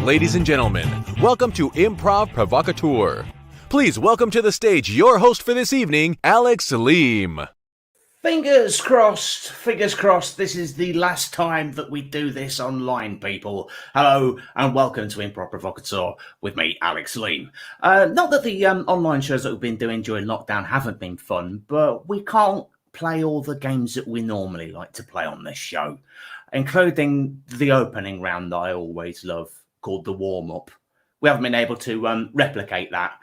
ladies and gentlemen. Welcome to Improv Provocateur. Please welcome to the stage your host for this evening, Alex Lear. Fingers crossed, this is the last time that we do this online, people. Hello, and welcome to Improv Provocateur with me, Alex Lear. Not that the online shows that we've been doing during lockdown haven't been fun, but we can't play all the games that we normally like to play on this show, including the opening round that I always love, called the warm-up. We haven't been able to replicate that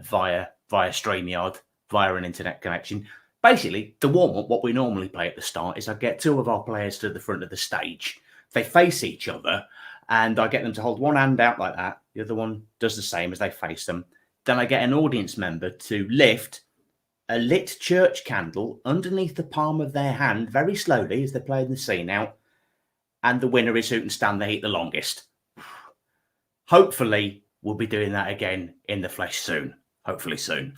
via StreamYard, via an internet connection. Basically, the warm-up, what we normally play at the start, is I get two of our players to the front of the stage. They face each other, and I get them to hold one hand out like that. The other one does the same as they face them. Then I get an audience member to lift a lit church candle underneath the palm of their hand very slowly as they're playing the scene out. And the winner is who can stand the heat the longest. Hopefully, we'll be doing that again in the flesh soon. Hopefully soon.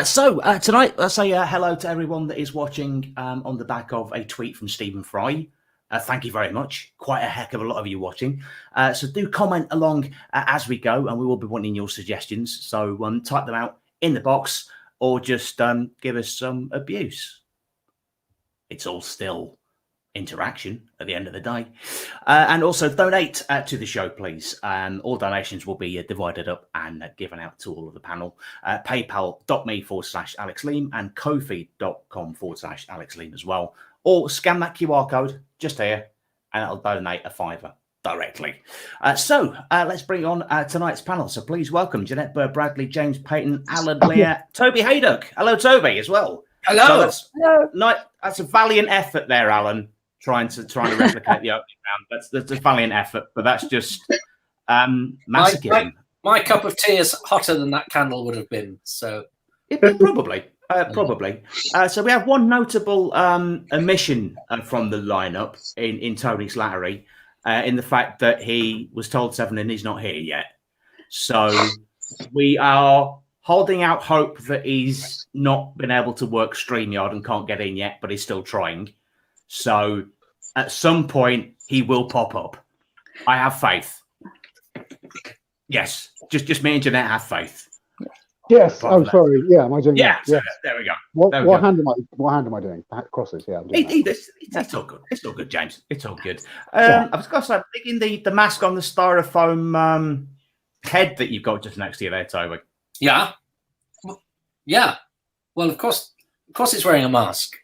So tonight, let's say hello to everyone that is watching on the back of a tweet from Stephen Fry. Thank you very much. Quite a heck of a lot of you watching. So do comment along as we go, and we will be wanting your suggestions. So type them out in the box, or just give us some abuse. It's all still interaction at the end of the day. And also donate to the show, please. All donations will be divided up and given out to all of the panel. PayPal.me/Alex Lear and Ko-fi.com/Alex Lear as well. Or scan that QR code just here and it'll donate a £5 directly. So let's bring on tonight's panel. So please welcome Jeanette Bird-Bradley, James Payton, Allan Lear, Toby Hadoke. Hello, Toby, as well. Hello. So that's a valiant effort there, Allan. Trying to replicate the opening round. That's a valiant effort, but that's just masochism. My cup of tea is hotter than that candle would have been. So probably. So we have one notable omission from the lineup in Tony Slattery, in the fact that he was told 7 and he's not here yet. So we are holding out hope that he's not been able to work StreamYard and can't get in yet, but he's still trying. So at some point he will pop up. I have faith. Yes, just me and Jeanette have faith. Yes. Sorry. Yeah, am I doing that? Yeah. There we go. What hand am I doing? Crosses. Yeah. I'm doing it's all good. It's all good, James. It's all good. I was going to say, thinking the mask on the styrofoam head that you've got just next to you there, Toby. Yeah. Well, of course, it's wearing a mask.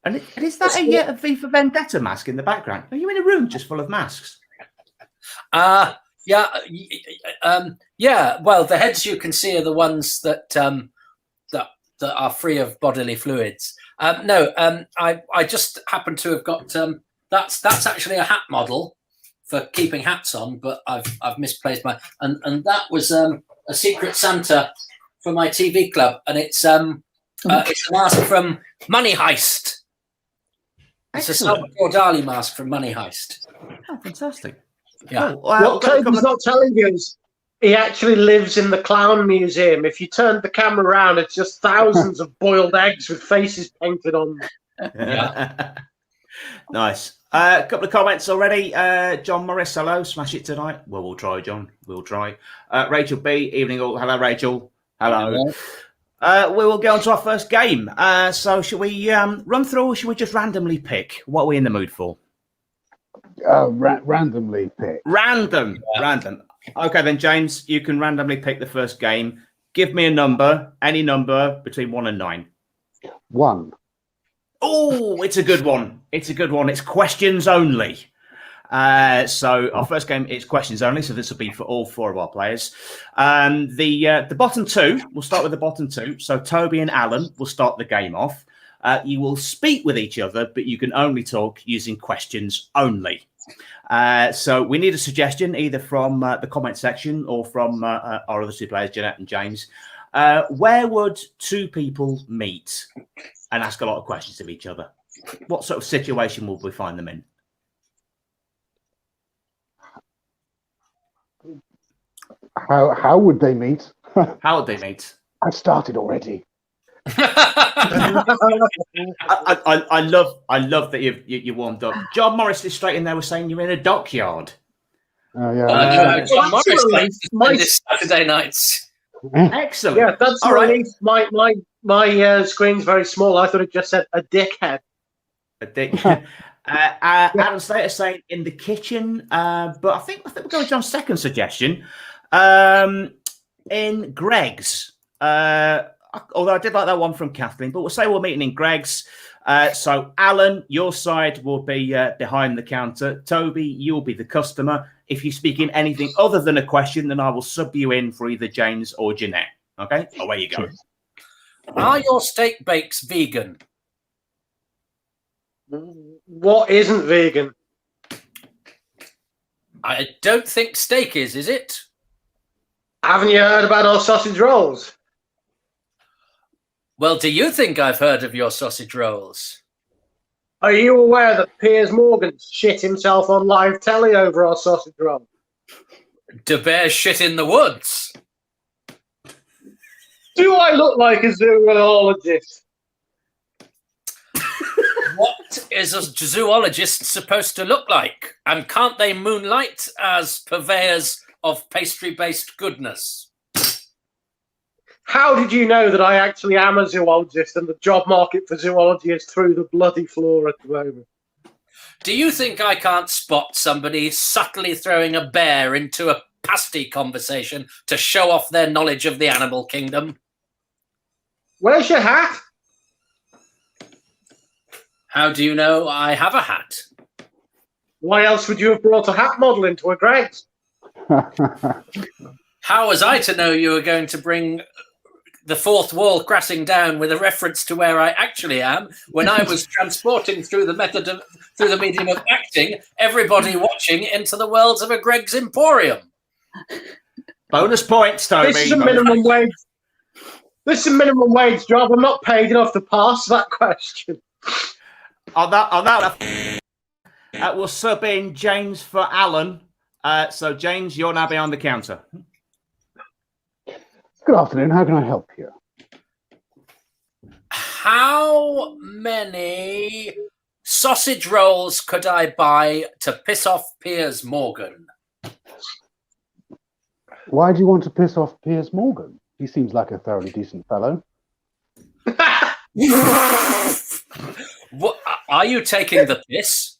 And is that a V for Vendetta mask in the background? Are you in a room just full of masks? Yeah. Well, the heads you can see are the ones that are free of bodily fluids. I just happen to have got that's actually a hat model for keeping hats on, but I've misplaced my and that was a Secret Santa for my TV club, and it's a mask from Money Heist. It's a Salvador Dali mask from Money Heist. Oh, fantastic. Yeah. What Toby's not telling you is he actually lives in the Clown Museum. If you turn the camera around, it's just thousands of boiled eggs with faces painted on them. Yeah. Nice. A couple of comments already. John Morris, hello. Smash it tonight. Well, we'll try, John. We'll try. Rachel B, evening all. Hello, Rachel. Hello. We will go on to our first game. So should we run through, or should we just randomly pick? What are we in the mood for? Randomly pick. Random. Okay, then, James, you can randomly pick the first game. Give me a number, any number between 1 and 9. 1. Oh, it's a good one. It's questions only. So our first game is questions only. So this will be for all 4 of our players. The bottom 2, we'll start with the bottom 2. So Toby and Allan will start the game off. You will speak with each other, but you can only talk using questions only. So we need a suggestion either from the comment section or from our other 2 players, Jeanette and James. Where would 2 people meet and ask a lot of questions of each other? What sort of situation would we find them in? How would they meet? How would they meet? I've started already. I love that you warmed up. John Morris is straight in there was saying you're in a dockyard. Yeah. John Morris likes to spend his Saturday nights. Excellent. Yeah, that's all right. My screen's very small. I thought it just said a dickhead. A dick. Adam Slater saying in the kitchen, but I think we're going to John's second suggestion. In Greg's. Although I did like that one from Kathleen, but we'll say we're meeting in Greg's. So, Alan, your side will be behind the counter. Toby, you'll be the customer. If you speak in anything other than a question, then I will sub you in for either James or Jeanette. Okay? Away you go. Are your steak bakes vegan? What isn't vegan? I don't think steak is it? Haven't you heard about our sausage rolls? Well, do you think I've heard of your sausage rolls? Are you aware that Piers Morgan shit himself on live telly over our sausage roll? Do bears shit in the woods? Do I look like a zoologist? What is a zoologist supposed to look like? And can't they moonlight as purveyors of pastry-based goodness? How did you know that I actually am a zoologist and the job market for zoology is through the bloody floor at the moment? Do you think I can't spot somebody subtly throwing a bear into a pasty conversation to show off their knowledge of the animal kingdom? Where's your hat? How do you know I have a hat? Why else would you have brought a hat model into a Greg's? How was I to know you were going to bring the fourth wall crashing down with a reference to where I actually am when I was transporting through the medium of acting everybody watching into the worlds of a Greg's Emporium? Bonus points, Toby. This is a minimum wage. This is a minimum wage job. I'm not paid enough to pass that question. On that, we'll sub in James for Alan. So, James, you're now behind the counter. Good afternoon. How can I help you? How many sausage rolls could I buy to piss off Piers Morgan? Why do you want to piss off Piers Morgan? He seems like a thoroughly decent fellow. What, are you taking the piss?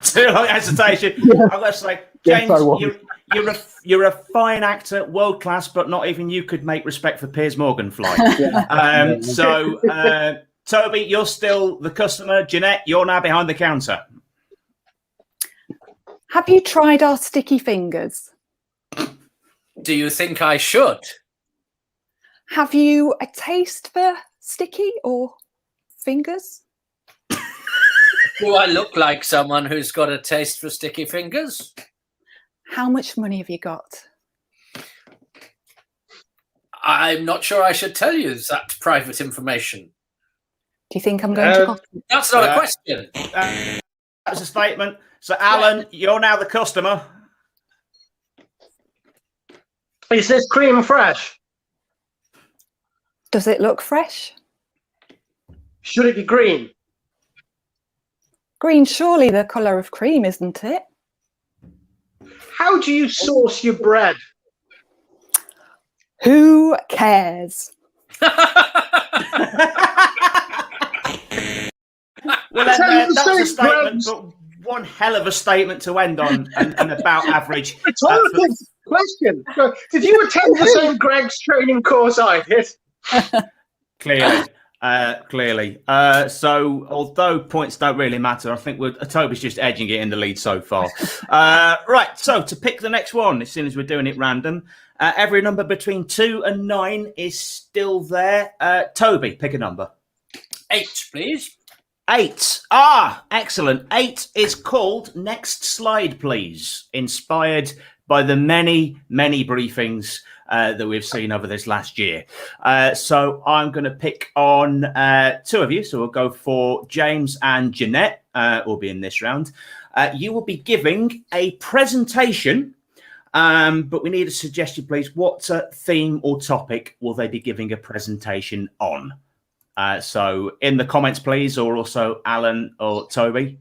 Too long hesitation. I'm going to say, James, you're a fine actor, world class, but not even you could make respect for Piers Morgan fly. Toby, you're still the customer. Jeanette, you're now behind the counter. Have you tried our sticky fingers? Do you think I should? Have you a taste for sticky or fingers? Do I look like someone who's got a taste for sticky fingers? How much money have you got? I'm not sure I should tell you that private information. Do you think I'm going to cost you? That's not a question. That's a statement. So, Alan, you're now the customer. Is this cream fresh? Does it look fresh? Should it be green? Green, surely the colour of cream, isn't it? How do you source your bread? Who cares? Well, that's a statement, but one hell of a statement to end on, and about average. Rhetorical question. Did you attend the same Greg's training course I did? Clearly. So, although points don't really matter, I think Toby's just edging it in the lead so far. Right, so to pick the next one, as soon as we're doing it random, every number between 2 and 9 is still there. Toby, pick a number. 8, please. 8. Excellent. 8 is called Next Slide, Please, inspired by the many, many briefings that we've seen over this last year. So I'm going to pick on 2 of you. So we'll go for James and Jeanette will be in this round. You will be giving a presentation But we need a suggestion, please. What theme or topic will they be giving a presentation on? So in the comments, please, or also Alan or Toby.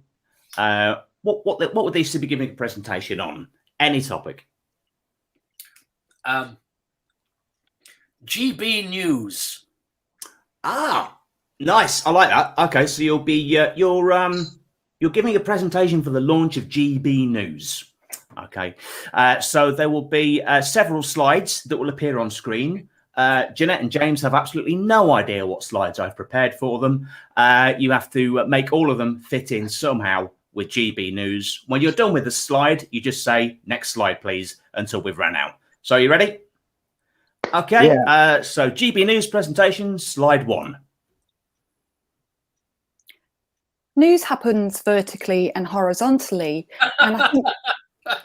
What would these be giving a presentation on? Any topic. GB News. Ah, nice. I like that. Okay, so you'll be you're giving a presentation for the launch of GB News. Okay, so there will be several slides that will appear on screen. Jeanette and James have absolutely no idea what slides I've prepared for them. You have to make all of them fit in somehow with GB News. When you're done with the slide, you just say, next slide, please, until we've run out. So are you ready? Okay, yeah. So GB News presentation, slide 1. News happens vertically and horizontally. And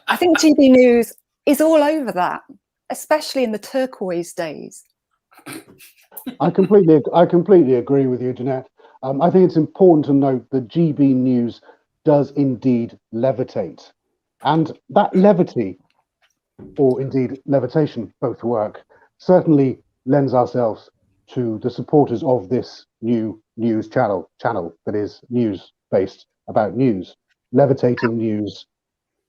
I think GB News is all over that, especially in the turquoise days. I completely agree with you, Jeanette. I think it's important to note that GB News does indeed levitate. And that levity, or indeed levitation, both work, certainly lends ourselves to the supporters of this new news channel that is news-based about news, levitating news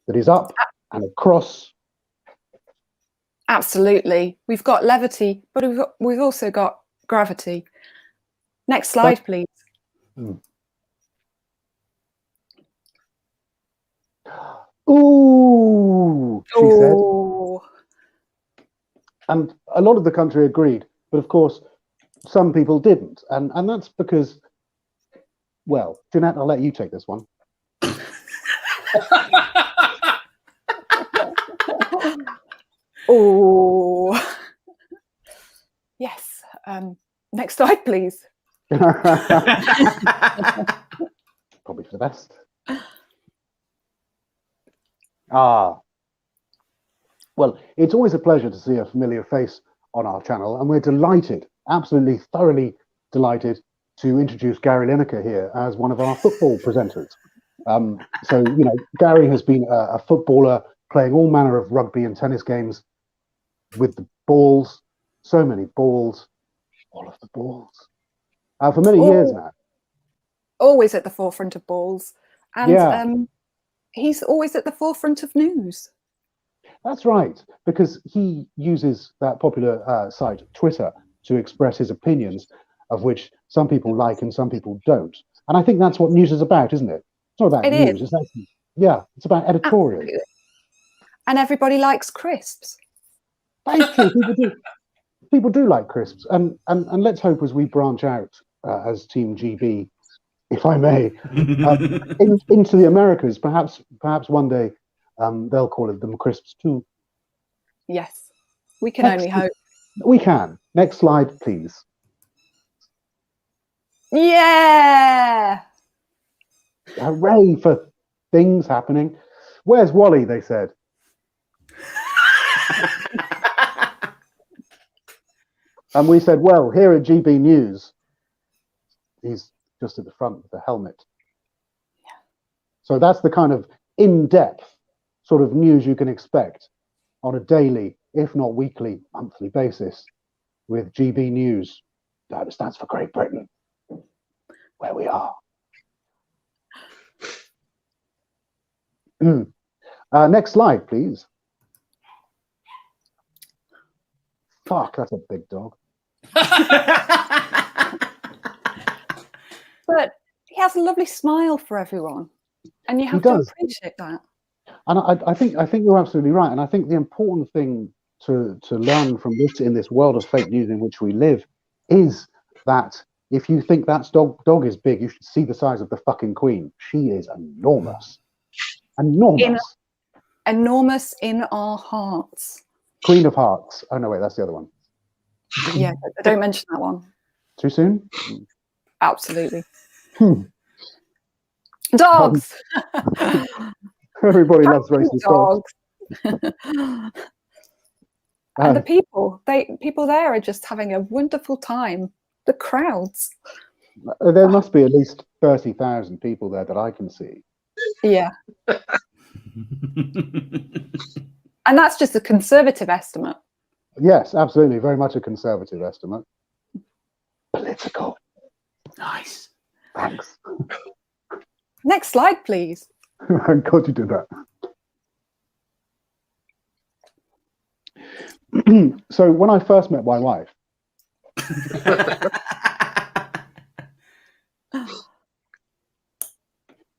that is up and across. Absolutely. We've got levity, but we've also got gravity. Next slide, please. Ooh, she said. Ooh. And a lot of the country agreed, but of course, some people didn't. And that's because, well, Jeanette, I'll let you take this one. Oh, yes. Next slide, please. Probably for the best. Well, it's always a pleasure to see a familiar face on our channel, and we're delighted, absolutely thoroughly delighted, to introduce Gary Lineker here as one of our football presenters. So, you know, Gary has been a footballer playing all manner of rugby and tennis games with the balls, so many balls, all of the balls, for many years now. Always at the forefront of balls. And he's always at the forefront of news. That's right, because he uses that popular site, Twitter, to express his opinions, of which some people like and some people don't. And I think that's what news is about, isn't it? It's not about news. It's actually, it's about editorial. Absolutely. And everybody likes crisps. That's true. People do like crisps. And let's hope as we branch out as Team GB, if I may, into the Americas, perhaps one day they'll call it them crisps too. Yes, we can only hope. We can. Next slide, please. Yeah! Hooray for things happening. Where's Wally, they said. And we said, well, here at GB News, he's just at the front with the helmet. Yeah. So that's the kind of in-depth sort of news you can expect on a daily, if not weekly, monthly basis with GB News. That stands for Great Britain, where we are. Next slide, please. Fuck, that's a big dog. But he has a lovely smile for everyone, and you have to appreciate that. And I think you're absolutely right. And I think the important thing to learn from this in this world of fake news in which we live is that if you think that dog is big, you should see the size of the fucking Queen. She is enormous. Enormous. Enormous in our hearts. Queen of Hearts. Oh no, wait, that's the other one. Yeah, don't mention that one. Too soon? Absolutely. Dogs. Everybody loves racist dogs. And the people there are just having a wonderful time. The crowds. There must be at least 30,000 people there that I can see. Yeah. And that's just a conservative estimate. Yes, absolutely. Very much a conservative estimate. Political. Nice. Thanks. Next slide, please. I'm glad you did that. So when I first met my wife,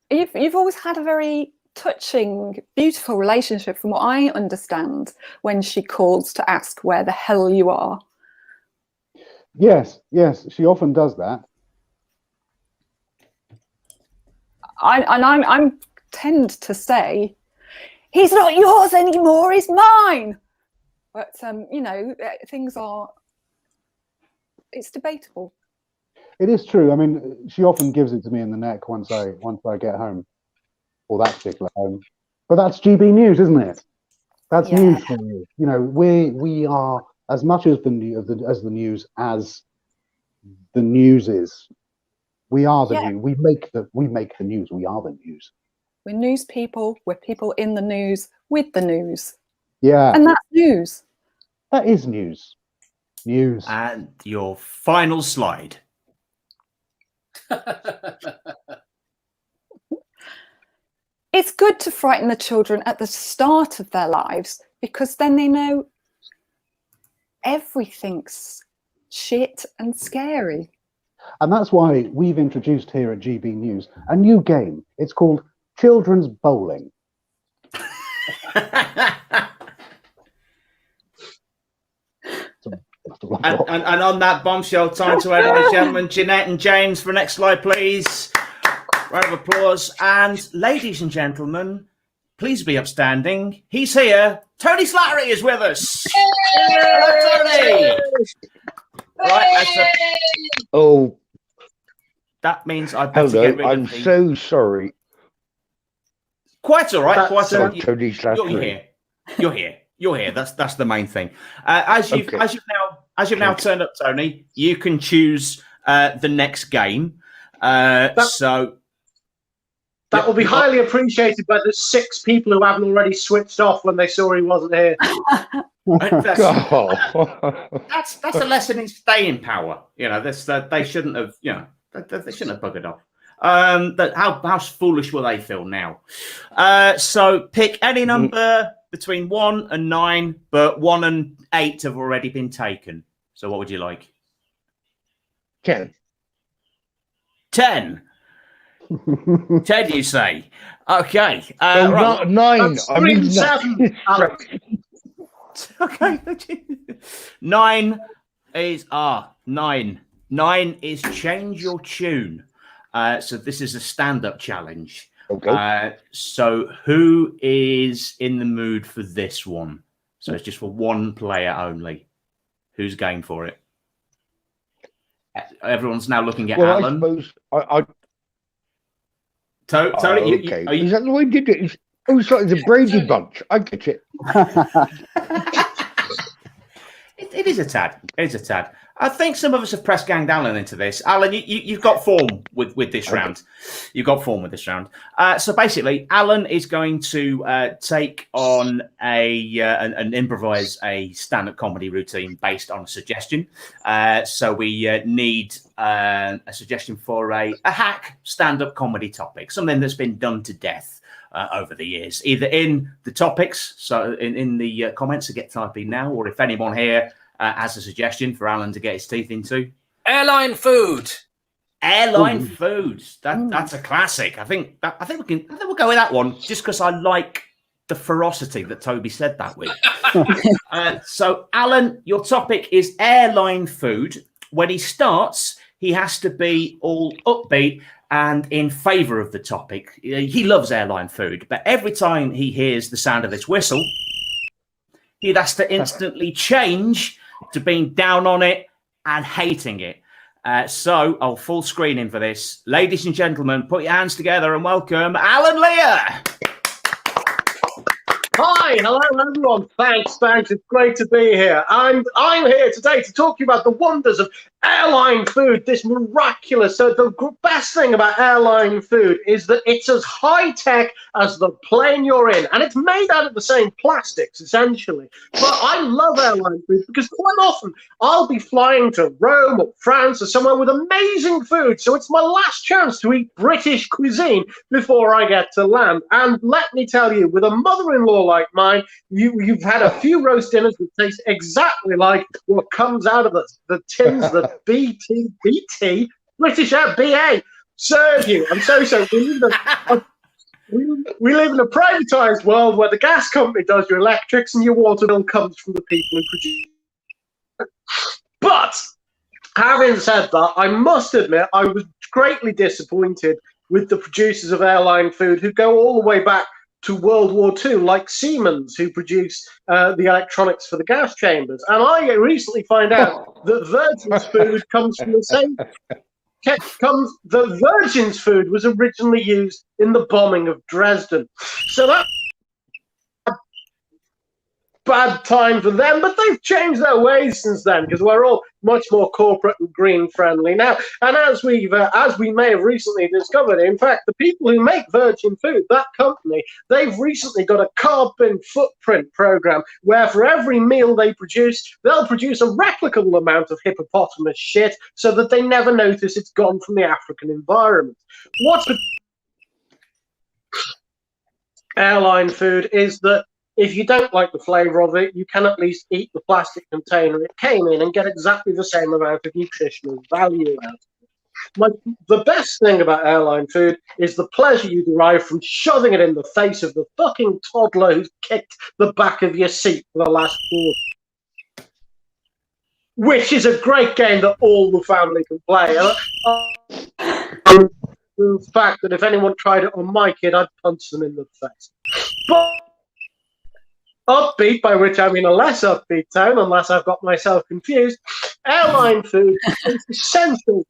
you've always had a very touching, beautiful relationship, from what I understand, when she calls to ask where the hell you are. yes, she often does that. I tend to say, he's not yours anymore, he's mine. But you know, things are. It's debatable. It is true. I mean, she often gives it to me in the neck once I get home, or that particular home. But that's GB News, isn't it? That's news for you. You know, we are as much as the news as the news is. We are the news. We make the news. We are the news. We're news people. We're people in the news with the news. Yeah. And that's news. That is news. News. And your final slide. It's good to frighten the children at the start of their lives, because then they know everything's shit and scary. And that's why we've introduced here at GB News a new game. It's called Children's Bowling. And on that bombshell, time to end, ladies and gentlemen, Jeanette and James, for the next slide, please. Round of applause. And ladies and gentlemen, please be upstanding. He's here. Tony Slattery is with us. Hello, Tony. Right, oh, that means I better hello. get rid I'm of the... so sorry. Quite all right. Quite all right. Tony You're Slattery. here. You're here. You're here. That's the main thing. As you've now turned up, Tony, you can choose the next game. So that will be highly appreciated by the 6 people who haven't already switched off when they saw he wasn't here. that's God. a lesson in staying power. You know, they shouldn't have. You know, they shouldn't have buggered off. How foolish will they feel now? So pick any number between 1 and 9, but 1 and 8 have already been taken. So what would you like? 10. 10. 10, you say? Okay. No, right. not 9. That's I mean 7, Alex. Okay. 9 is 9. 9 is change your tune. So this is a stand-up challenge. Okay. So who is in the mood for this one? So it's just for one player only. Who's game for it? Everyone's now looking at Well, Allan. I suppose Tony, okay. are you... Is that the way you did it? Oh, it's like the Brady Bunch. I get it. It is a tad. It is a tad. I think some of us have press ganged Allan into this. Allan, you've got form with this round. You've got form with this round. So basically, Allan is going to take on and improvise a stand-up comedy routine based on a suggestion. So we need a suggestion for a hack stand-up comedy topic, something that's been done to death over the years, either in the topics, so in the comments to get typing now, or if anyone here has a suggestion for Allan to get his teeth into. Airline food. Airline food. That's a classic. I think we'll go with that one, just because I like the ferocity that Toby said that with. So, Allan, your topic is airline food. When he starts, he has to be all upbeat and in favour of the topic. He loves airline food, but every time he hears the sound of this whistle, he has to instantly change to being down on it and hating it. So I'll full screen in for this. Ladies and gentlemen, put your hands together and welcome Allan Lear. Hi, hello everyone. Thanks. It's great to be here. I'm here today to talk to you about the wonders of airline food, this miraculous. So the best thing about airline food is that it's as high tech as the plane you're in, and it's made out of the same plastics essentially. But I love airline food because quite often I'll be flying to Rome or France or somewhere with amazing food, so it's my last chance to eat British cuisine before I get to land. And let me tell you, with a mother-in-law like mine, you've had a few roast dinners that taste exactly like what comes out of the tins that BT, British Air, BA, serve you. I'm so we live in a privatized world where the gas company does your electrics and your water bill comes from the people who produce it. But having said that, I must admit I was greatly disappointed with the producers of airline food who go all the way back to World War II, like Siemens, who produced the electronics for the gas chambers. And I recently find out that Virgin's food comes from the same. The Virgin's food was originally used in the bombing of Dresden. So that bad time for them, but they've changed their ways since then because we're all much more corporate and green friendly now. And as we may have recently discovered, in fact, the people who make Virgin Food, that company, they've recently got a carbon footprint program where for every meal they produce, they'll produce a replicable amount of hippopotamus shit so that they never notice it's gone from the African environment. What's airline food is that if you don't like the flavour of it, you can at least eat the plastic container it came in and get exactly the same amount of nutritional value out of it. The best thing about airline food is the pleasure you derive from shoving it in the face of the fucking toddler who's kicked the back of your seat for the last quarter. Which is a great game that all the family can play. The fact that if anyone tried it on my kid, I'd punch them in the face. But upbeat, by which I mean a less upbeat tone, unless I've got myself confused, airline food is essential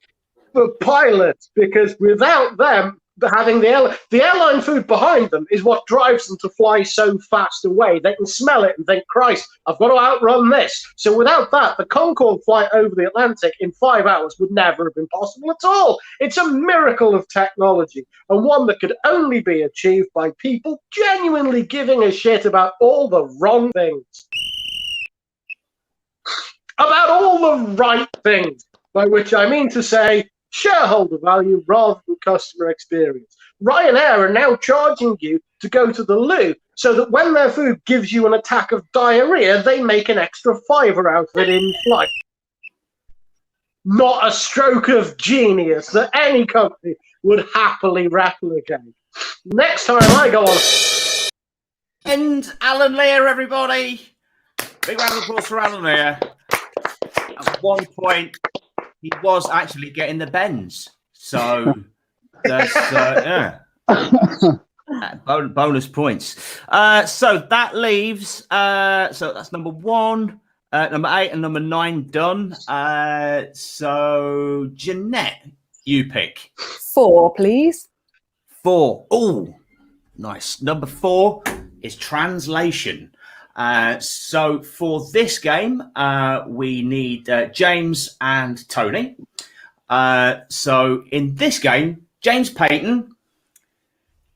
for pilots because without them having the airline food behind them is what drives them to fly so fast away. They can smell it and think, Christ, I've got to outrun this. So without that, the Concorde flight over the Atlantic in 5 hours would never have been possible at all. It's a miracle of technology and one that could only be achieved by people genuinely giving a shit about all the wrong things. About all the right things, by which I mean to say shareholder value rather than customer experience. Ryanair are now charging you to go to the loo so that when their food gives you an attack of diarrhea, they make an extra fiver out of it in flight. Not a stroke of genius that any company would happily replicate. Next time I go on... And Allan Lear, everybody. Big round of applause for Allan Lear. At one point, he was actually getting the bends. So that's bonus points. So that leaves so that's number 1, number 8 and number 9 done. So Jeanette, you pick 4, please. 4. Oh, nice. Number 4 is translation. So for this game, we need James and Tony. So in this game, James Payton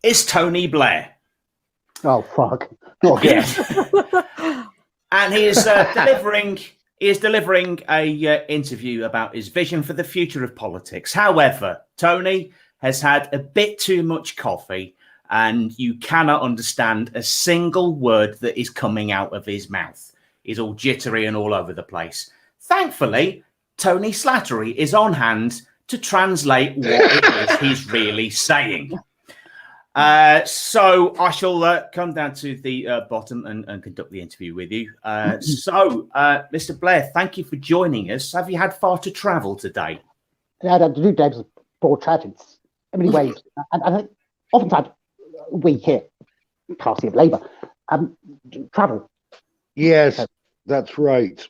is Tony Blair. Oh, fuck. Oh, yeah. And he is delivering a interview about his vision for the future of politics. However, Tony has had a bit too much coffee and you cannot understand a single word that is coming out of his mouth. He's all jittery and all over the place. Thankfully, Tony Slattery is on hand to translate what it is he's really saying. So I shall come down to the bottom and conduct the interview with you. So, Mr. Blair, thank you for joining us. Have you had far to travel today? Yeah, I do days broad tragedies in many ways. And oftentimes we here, Party of Labour, travel. Yes, that's right.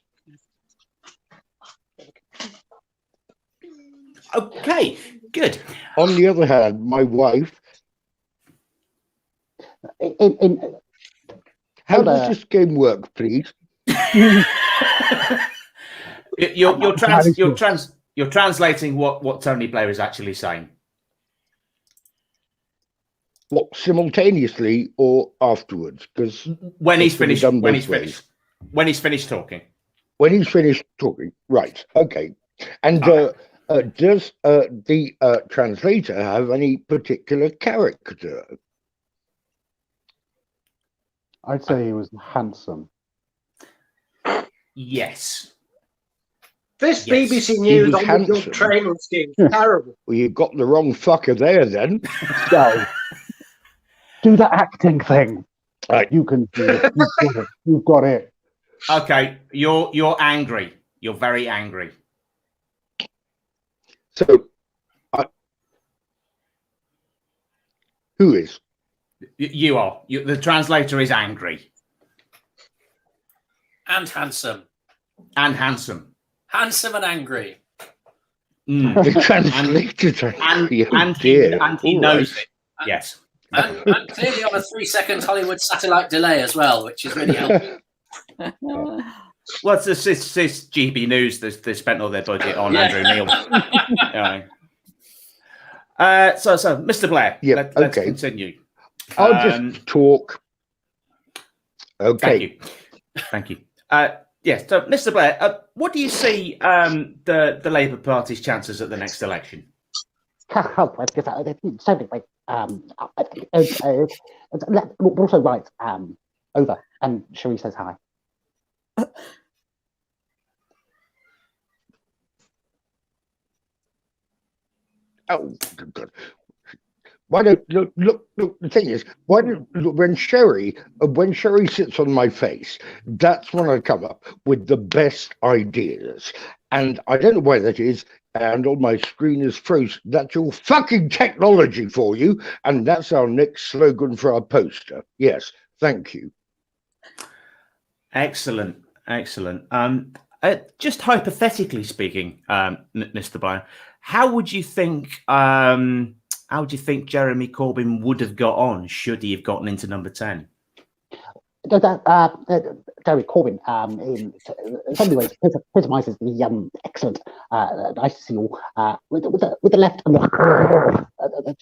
Okay, good. On the other hand, my wife... How does this game work, please? Your You're translating what Tony Blair is actually saying. What, simultaneously or afterwards? Because when he's finished talking. When he's finished talking, right? Okay. And does the translator have any particular character? I'd say he was handsome. Yes. This BBC News on the job training scheme is terrible. Well, you got the wrong fucker there then. So, do the acting thing. Right. You can do it. You've got it. Okay, you're angry. You're very angry. So, who is? You are. The translator is angry. And handsome. And handsome. Handsome and angry. The translator. And he knows it. Yes. And clearly on a 3-second Hollywood satellite delay as well, which is really helpful. Well, it's this GB News. They spent all their budget on Andrew Neil. So, Mr. Blair, let's continue. I'll just talk. Okay. Thank you. Yes. So, Mr. Blair, what do you see the Labour Party's chances at the next election? So anyway, also right, over, and Cherie says hi. Oh, God. Why don't look? The thing is, when Sherry sits on my face, that's when I come up with the best ideas. And I don't know why that is. And on my screen is frozen. That's your fucking technology for you. And that's our next slogan for our poster. Yes, thank you. Excellent. Just hypothetically speaking, Mr. Blair, how would you think Jeremy Corbyn would have got on should he have gotten into number 10? Jeremy Corbyn, in so many ways, epitomises the excellent, nice to see you all, with the left and the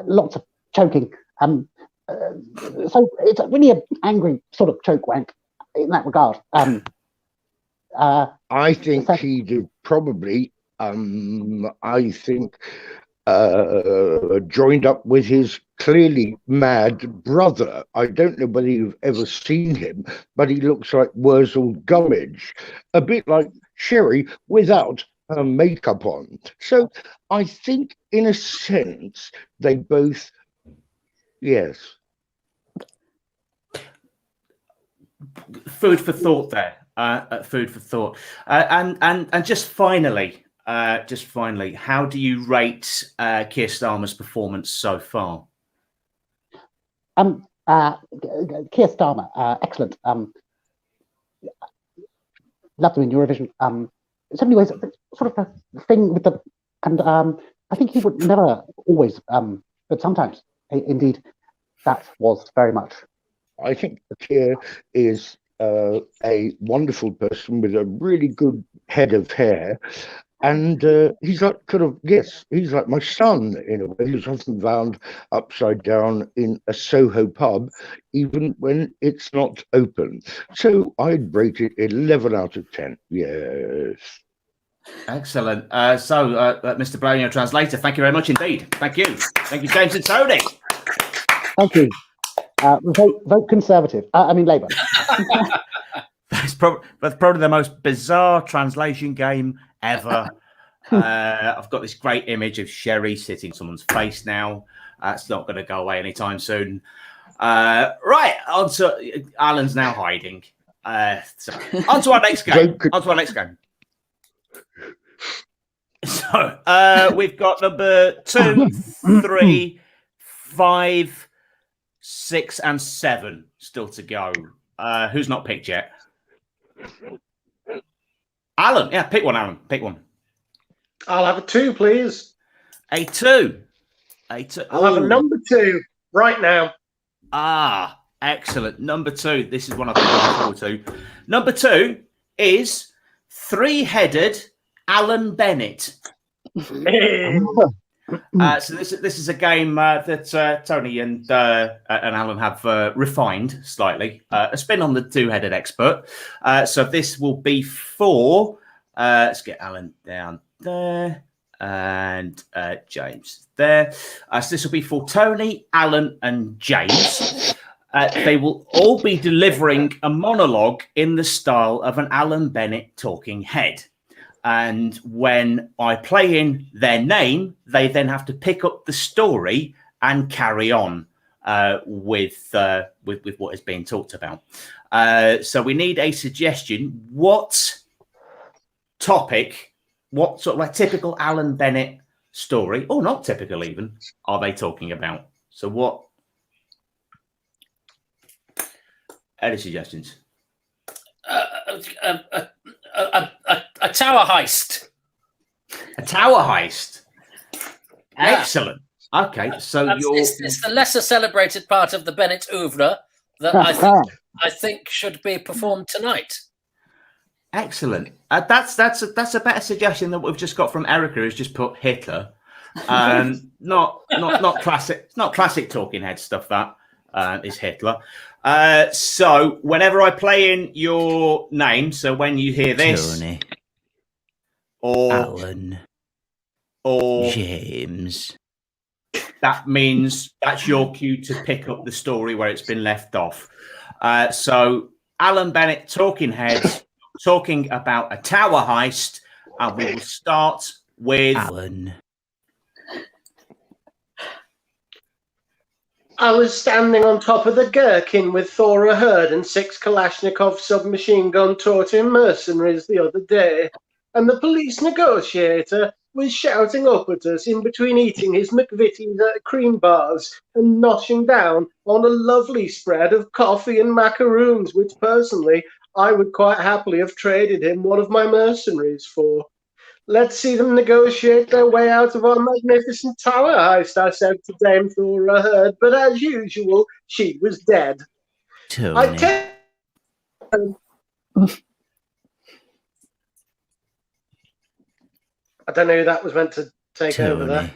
lots of choking. So it's really an angry sort of choke wank in that regard. I think he did probably. I think joined up with his clearly mad brother. I don't know whether you've ever seen him, but he looks like Wurzel Gummidge, a bit like Sherry without her makeup on. So I think, in a sense, they both, yes. Food for thought there. Food for thought. And just finally, how do you rate Keir Starmer's performance so far? Keir Starmer, excellent. Loved him in Eurovision. In so many ways, sort of the thing with the, and I think he would never always, but sometimes, indeed, that was very much. I think Keir is a wonderful person with a really good head of hair. And he's like he's like my son in a way. He's often found upside down in a Soho pub, even when it's not open. So I'd rate it 11 out of 10. Yes. Excellent. Mr. Blair, your translator, thank you very much indeed. Thank you. Thank you, James and Tony. Thank you. Vote Conservative. Labour. That's probably the most bizarre translation game ever. I've got this great image of Sherry sitting in someone's face now. It's not going to go away anytime soon. Right, on to Alan's now hiding. On to our next game. So we've got number 2, 3, 5, 6, and 7 still to go. Who's not picked yet? Alan, yeah, pick one, Alan. Pick one. I'll have a 2, please. A 2. I'll have a number 2 right now. Ah, excellent. Number 2. This is one I've been looking forward to. Number 2 is 3-headed Allan Bennett. Hey. So this is a game that Tony and Alan have refined slightly. A spin on the two-headed expert. So this will be for. Let's get Alan down there and James there. So this will be for Tony, Alan, and James. They will all be delivering a monologue in the style of an Allan Bennett talking head. And when I play in their name, they then have to pick up the story and carry on with what is being talked about. So we need a suggestion. What topic, what sort of like typical Allan Bennett story, or not typical even, are they talking about? So what? Any suggestions? A tower heist. A tower heist. Yeah. Excellent. Okay, so it's the lesser celebrated part of the Bennett oeuvre that I think should be performed tonight. Excellent. That's a better suggestion than what we've just got from Erica, who's just put Hitler. Not classic. It's not classic talking head stuff. That is Hitler. So whenever I play in your name, so when you hear this, Tony, or Alan, or James, that means that's your cue to pick up the story where it's been left off. So Allan Bennett, talking heads, talking about a tower heist, and we will start with Alan. I was standing on top of the Gherkin with Thora Hurd and 6 Kalashnikov submachine gun torting mercenaries the other day, and the police negotiator was shouting up at us in between eating his McVitie's cream bars and noshing down on a lovely spread of coffee and macaroons, which personally I would quite happily have traded him one of my mercenaries for. Let's see them negotiate their way out of our magnificent tower heist, I said to Dame Thora Hurd, but as usual, she was dead. Tony. I don't know who that was meant to take over there.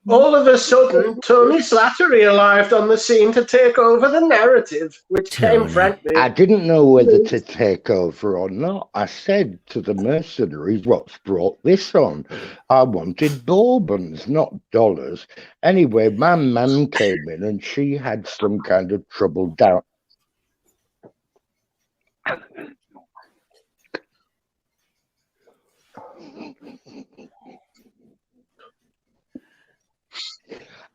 All of a sudden, Tony Slattery arrived on the scene to take over the narrative, which came, frankly... I didn't know whether to take over or not. I said to the mercenaries, what's brought this on? I wanted bourbons, not dollars. Anyway, my mum came in and she had some kind of trouble down.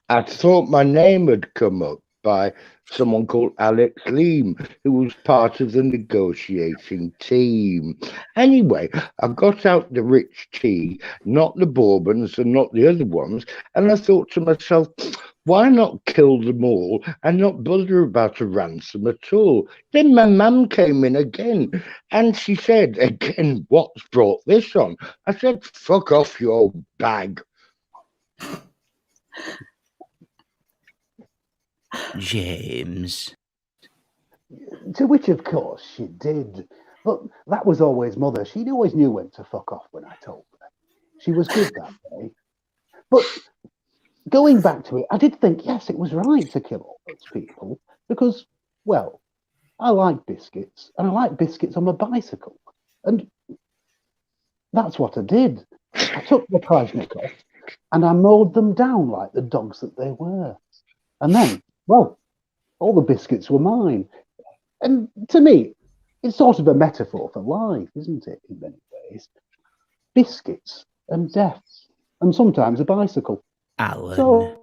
I thought my name had come up by someone called Alex Lear, who was part of the negotiating team. Anyway, I got out the rich tea, not the bourbons and not the other ones, and I thought to myself, why not kill them all and not bother about a ransom at all? Then my mum came in again, and she said, again, what's brought this on? I said, fuck off, you old bag. James. To which, of course, she did. But that was always Mother. She always knew when to fuck off when I told her. She was good that way. But going back to it, I did think, yes, it was right to kill all those people because, well, I like biscuits, and I like biscuits on my bicycle. And that's what I did. I took the Kalashnikov and I mowed them down like the dogs that they were. And then, well, all the biscuits were mine. And to me, it's sort of a metaphor for life, isn't it, in many ways? Biscuits and death, and sometimes a bicycle. Alan. So,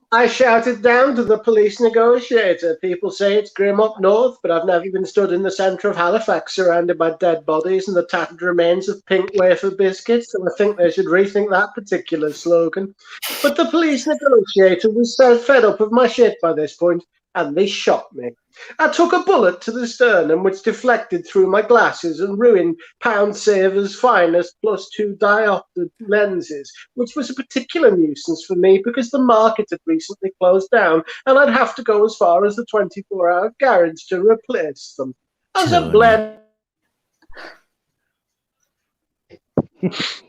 I shouted down to the police negotiator. People say it's grim up north, but I've never even stood in the centre of Halifax surrounded by dead bodies and the tattered remains of pink wafer biscuits, so I think they should rethink that particular slogan. But the police negotiator was so fed up of my shit by this point, and they shot me. I took a bullet to the sternum, which deflected through my glasses and ruined Pound Saver's finest +2 diopter lenses, which was a particular nuisance for me because the market had recently closed down and I'd have to go as far as the 24-hour garage to replace them. As a Tony. blend... As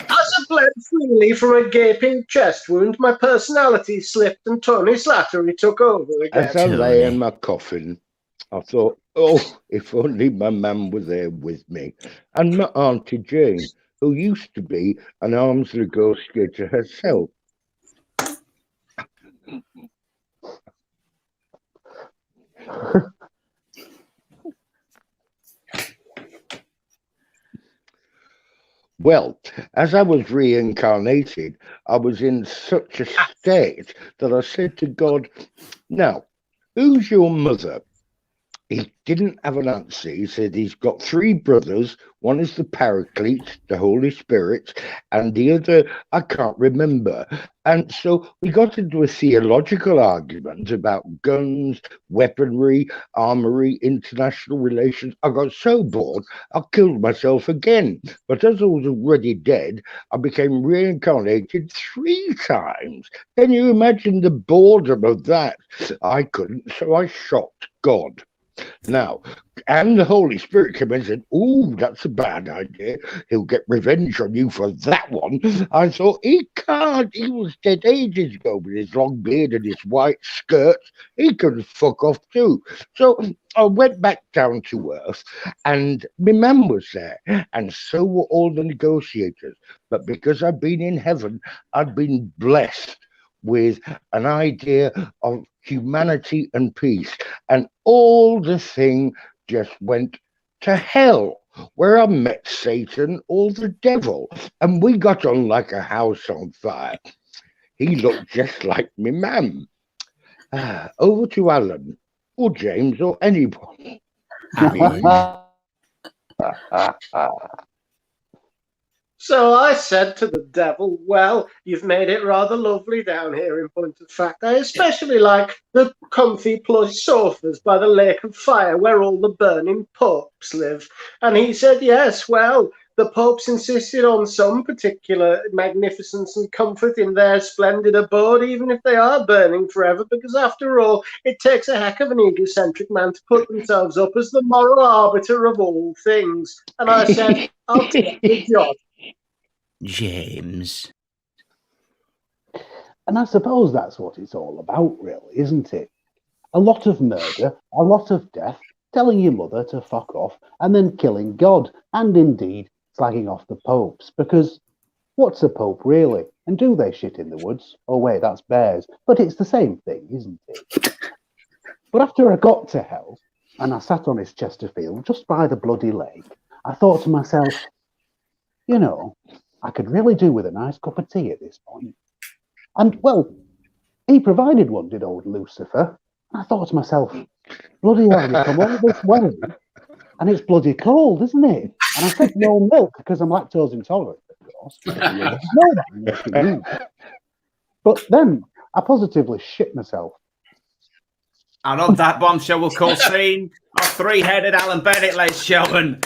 I bled freely from a gaping chest wound, my personality slipped and Tony Slattery took over again. As I lay in my coffin, I thought, oh, if only my mum were there with me, and my Auntie Jane, who used to be an arms negotiator herself. Well, as I was reincarnated, I was in such a state that I said to God, now, who's your mother? He didn't have an answer. He said he's got 3 brothers. One is the Paraclete, the Holy Spirit, and the other, I can't remember. And so we got into a theological argument about guns, weaponry, armory, international relations. I got so bored, I killed myself again. But as I was already dead, I became reincarnated 3 times. Can you imagine the boredom of that? I couldn't, so I shot God. Now, and the Holy Spirit came in and said, ooh, that's a bad idea. He'll get revenge on you for that one. I thought, he can't. He was dead ages ago with his long beard and his white skirts. He could fuck off too. So I went back down to earth and my mum was there. And so were all the negotiators. But because I'd been in heaven, I'd been blessed with an idea of humanity and peace, and all the thing just went to hell, where I met Satan or the devil, and we got on like a house on fire. He looked just like me mum. Over to Alan, or James, or anyone. So I said to the devil, well, you've made it rather lovely down here in point of fact. I especially like the comfy plush sofas by the lake of fire where all the burning popes live. And he said, yes, well, the popes insisted on some particular magnificence and comfort in their splendid abode, even if they are burning forever, because after all, it takes a heck of an egocentric man to put themselves up as the moral arbiter of all things. And I said, I'll take the job. James. And I suppose that's what it's all about, really, isn't it? A lot of murder, a lot of death, telling your mother to fuck off, and then killing God, and indeed slagging off the popes, because what's a pope really? And do they shit in the woods? Oh wait, that's bears. But it's the same thing, isn't it? But after I got to hell, and I sat on his Chesterfield just by the bloody lake, I thought to myself, you know, I could really do with a nice cup of tea at this point. And, well, he provided one, did old Lucifer. And I thought to myself, bloody hell, you come all this way, and it's bloody cold, isn't it? And I said no milk, because I'm lactose intolerant, of course. But then I positively shit myself. And on that bombshell, we'll call scene of 3-headed Alan Bennett, ladies and gentlemen.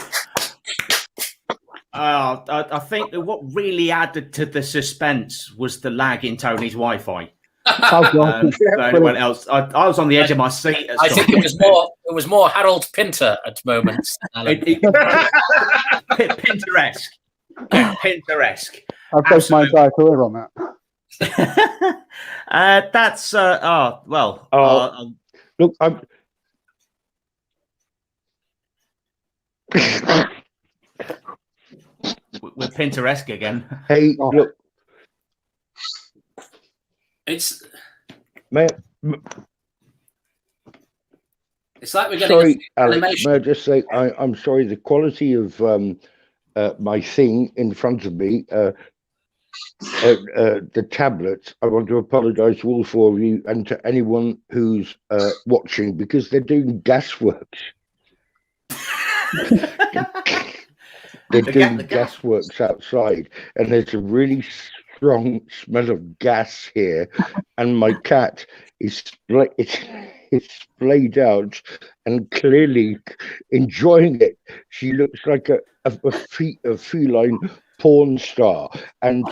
I think that what really added to the suspense was the lag in Tony's Wi-Fi. Anyone else? I was on the edge of my seat. I think it was more Harold Pinter at moments. Pinteresque. Pinteresque. I've based my entire career on that. That's look, I'm. We're Pinteresque again. Hey, look. It's May like we're getting. Sorry, Alex. May I just say I'm sorry. The quality of my thing in front of me the tablets, I want to apologise to all four of you and to anyone who's watching because they're doing gas works. They're doing gas works outside, and there's a really strong smell of gas here, and my cat is splayed out and clearly enjoying it. She looks like a feline porn star, and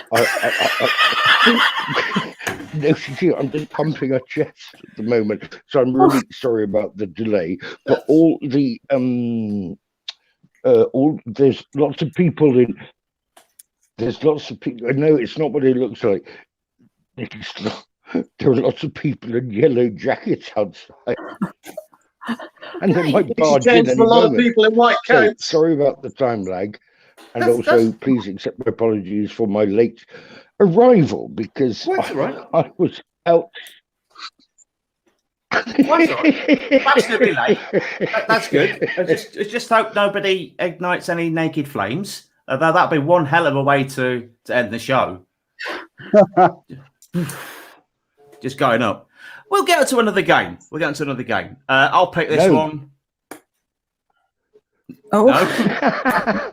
no, I'm just pumping her chest at the moment, so I'm really sorry about the delay. But there's lots of people in. There's lots of people. No, it's not what it looks like. There are lots of people in yellow jackets outside. And they might barge in any a lot moment. of people in white coats. So, sorry about the time lag. And also, please accept my apologies for my late arrival because I was out. That's going to be late. That's good. I just hope nobody ignites any naked flames. That'd be one hell of a way to end the show. Just going up. We'll get to another game. I'll pick this one. Oh. No.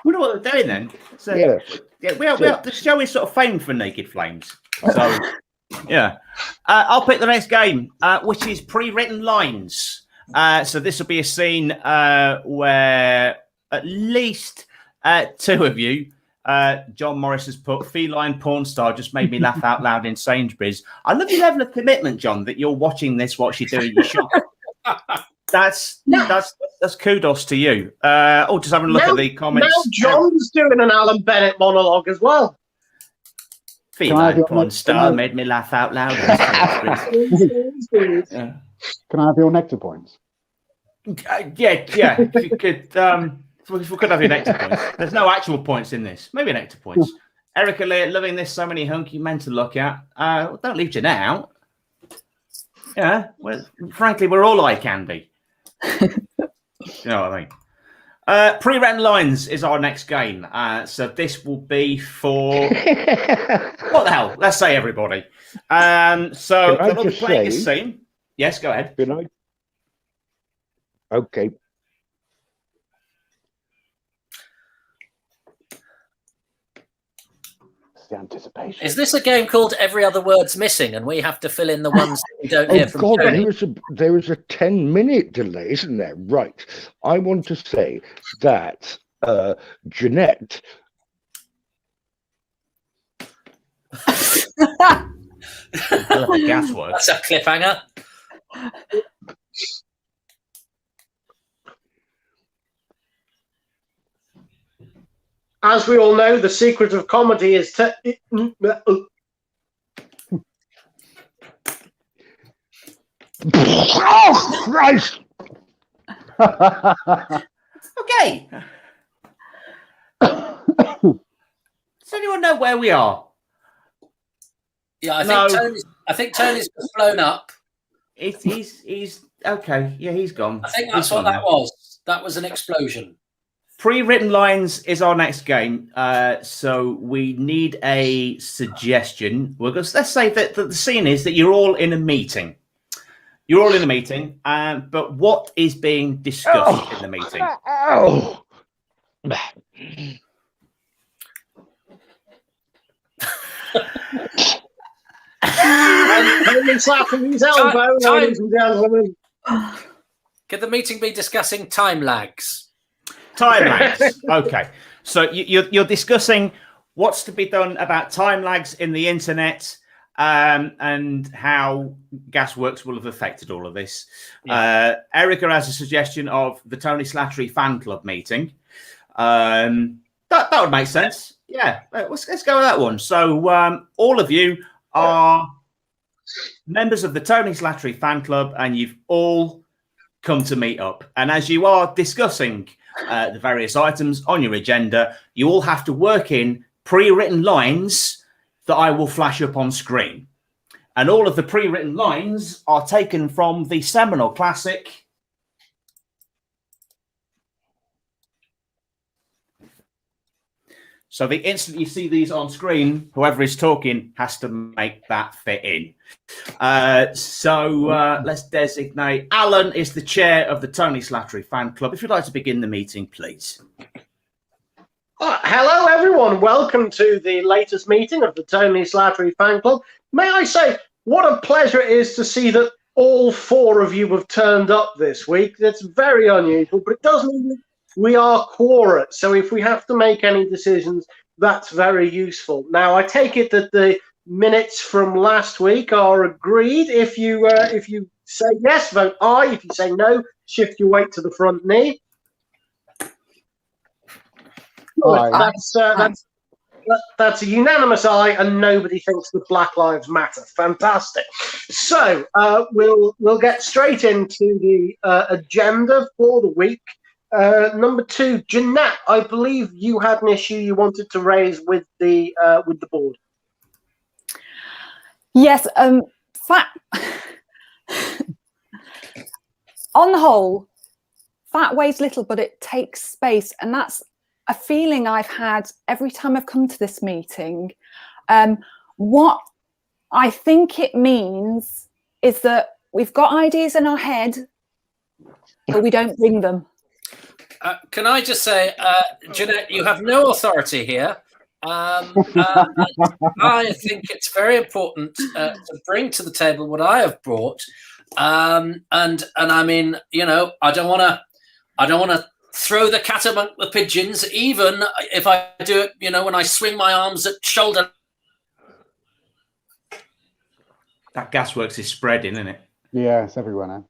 We know what we're doing then. So, yeah, the show is sort of famed for naked flames. So, yeah. I'll pick the next game, which is pre-written lines. So this will be a scene where at least two of you, John Morris has put feline porn star just made me laugh out loud in Sainsbury's. I love your level of commitment, John, that you're watching this whilst you're doing your shop. That's kudos to you. Just having a look at the comments. Now John's doing an Alan Bennett monologue as well. Feline porn star made me laugh out loud. Can I have your nectar points? Yeah. If you could, if we could have your nectar points. There's no actual points in this. Maybe nectar points. Erica Lear, loving this. So many hunky men to look at. Don't leave Jeanette out. Yeah. Well, frankly, we're all eye candy. You know what I mean? Pre-written lines is our next game. So this will be for what the hell? Let's say everybody. So they'll be playing a scene. Yes, go ahead. Can I? Okay. It's the anticipation. Is this a game called Every Other Word's Missing, and we have to fill in the ones that we don't hear from Tony? There is a 10-minute delay, isn't there? Right. I want to say that Jeanette. Gasworks. That's a cliffhanger. As we all know, the secret of comedy is to... Oh, Christ! Okay. Does anyone know where we are? Yeah, I think Tony's just blown up. He's okay. Yeah, he's gone. I think that's what that was. That was an explosion. Pre-written lines is our next game. So we need a suggestion. Let's say that the scene is that you're all in a meeting. You're all in a meeting, but what is being discussed in the meeting? slapping his elbow, ladies and gentlemen. Could the meeting be discussing time lags? Time lags. Okay. So you're discussing what's to be done about time lags in the internet and how Gasworks will have affected all of this. Yeah. Erica has a suggestion of the Tony Slattery fan club meeting. That would make sense. Yeah. Let's go with that one. So all of you are members of the Tony Slattery fan club and you've all come to meet up. And as you are discussing the various items on your agenda, you all have to work in pre-written lines that I will flash up on screen. And all of the pre-written lines are taken from the seminal classic So the instant you see these on screen, whoever is talking has to make that fit in. So let's designate Alan is the chair of the Tony Slattery fan club. If you'd like to begin the meeting, please. Hello, everyone. Welcome to the latest meeting of the Tony Slattery fan club. May I say, what a pleasure it is to see that all 4 of you have turned up this week. That's very unusual, but it does mean that we are quorate. So if we have to make any decisions, that's very useful. Now, I take it that the minutes from last week are agreed. If you say yes, vote aye. If you say no, shift your weight to the front knee. That's a unanimous aye, and nobody thinks that Black Lives Matter. Fantastic. So we'll get straight into the agenda for the week. Number 2, Jeanette, I believe you had an issue you wanted to raise with the board. Yes. Fat. On the whole, fat weighs little, but it takes space, and that's a feeling I've had every time I've come to this meeting. What I think it means is that we've got ideas in our head, but we don't bring them. Can I just say, Jeanette, you have no authority here. I think it's very important to bring to the table what I have brought. And I mean, you know, I don't want to throw the cat among the pigeons, even if I do it, you know, when I swing my arms at shoulder. That gasworks is spreading, isn't it? Yeah, it's everywhere now.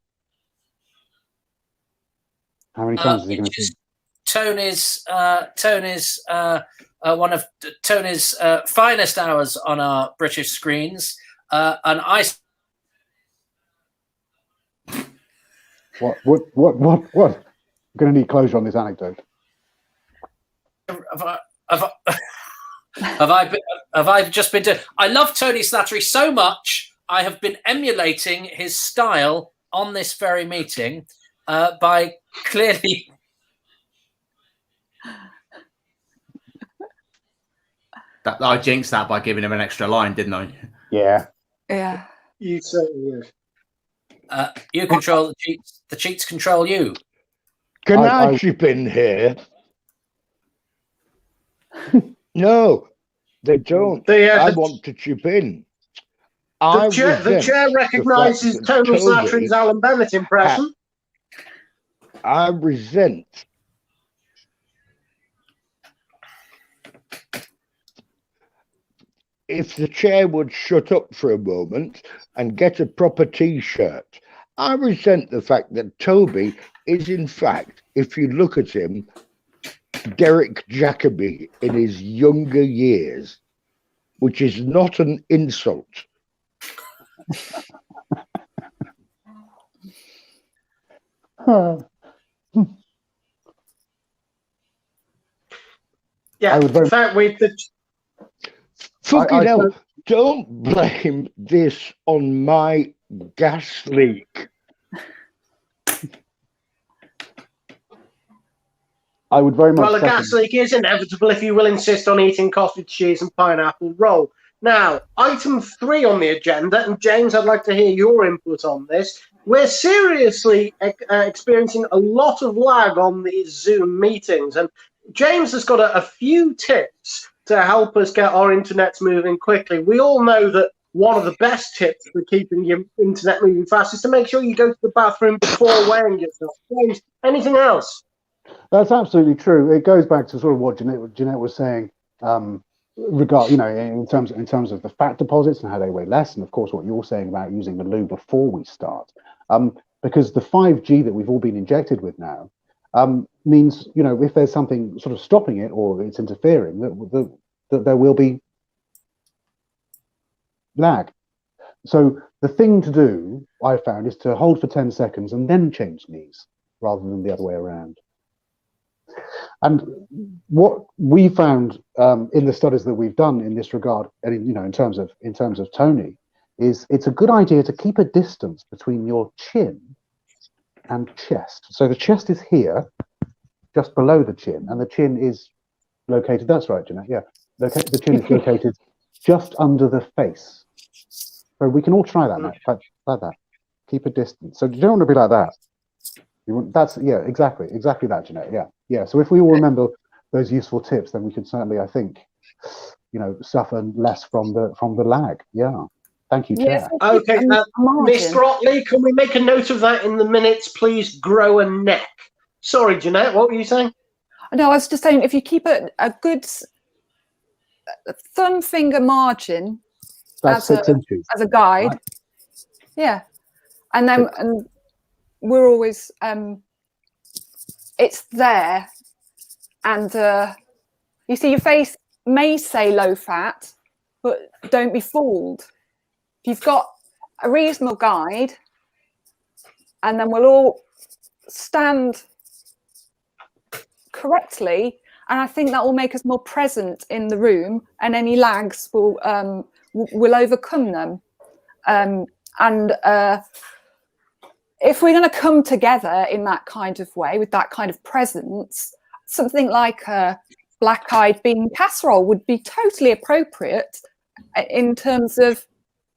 How many times is he going to see? Tony's one of Tony's finest hours on our British screens, and I. What? I'm going to need closure on this anecdote. Have I just been doing? I love Tony Slattery so much. I have been emulating his style on this very meeting by clearly. I jinxed that by giving him an extra line, didn't I? Yeah. Yeah. You certainly would. You control the cheats. The cheats control you. Can I chip in here? No, they don't. I want to chip in. The chair recognises Tony Slattery's Alan Bennett impression. I resent if the chair would shut up for a moment and get a proper T-shirt. I resent the fact that Toby is, in fact, if you look at him, Derek Jacobi in his younger years, which is not an insult. Yeah, in fact, fucking hell, don't blame this on my gas leak. I would very much. Well, a gas leak is inevitable if you will insist on eating cottage cheese and pineapple roll. Now, item 3 on the agenda, and James, I'd like to hear your input on this. We're seriously experiencing a lot of lag on these Zoom meetings, and James has got a few tips to help us get our internet moving quickly. We all know that one of the best tips for keeping your internet moving fast is to make sure you go to the bathroom before weighing yourself. James, anything else? That's absolutely true. It goes back to sort of what Jeanette was saying, in terms of the fat deposits and how they weigh less, and of course what you're saying about using the loo before we start, because the 5G that we've all been injected with now means, you know, if there's something sort of stopping it or it's interfering, that there will be lag. So the thing to do, I found, is to hold for 10 seconds and then change knees rather than the other way around. And what we found in the studies that we've done in this regard, and in terms of Tony, is it's a good idea to keep a distance between your chin and chest. So the chest is here, just below the chin, and the chin is located. That's right, Jeanette. Yeah, the chin is located just under the face. So we can all try that now. Like that. Keep a distance. So you don't want to be like that. That's exactly that, Jeanette. Yeah. So if we all remember those useful tips, then we can certainly, I think, suffer less from the lag. Yeah. Thank you, Chair. Okay, Miss Brotley, can we make a note of that in the minutes? Please grow a neck. Sorry, Jeanette, what were you saying? No, I was just saying, if you keep a good thumb finger margin as a guide, right. Yeah, and then and we're always it's there, and you see, your face may say low fat, but don't be fooled. If you've got a reasonable guide, and then we'll all stand correctly, and I think that will make us more present in the room, and any lags will overcome them. If we're going to come together in that kind of way, with that kind of presence, something like a black-eyed bean casserole would be totally appropriate in terms of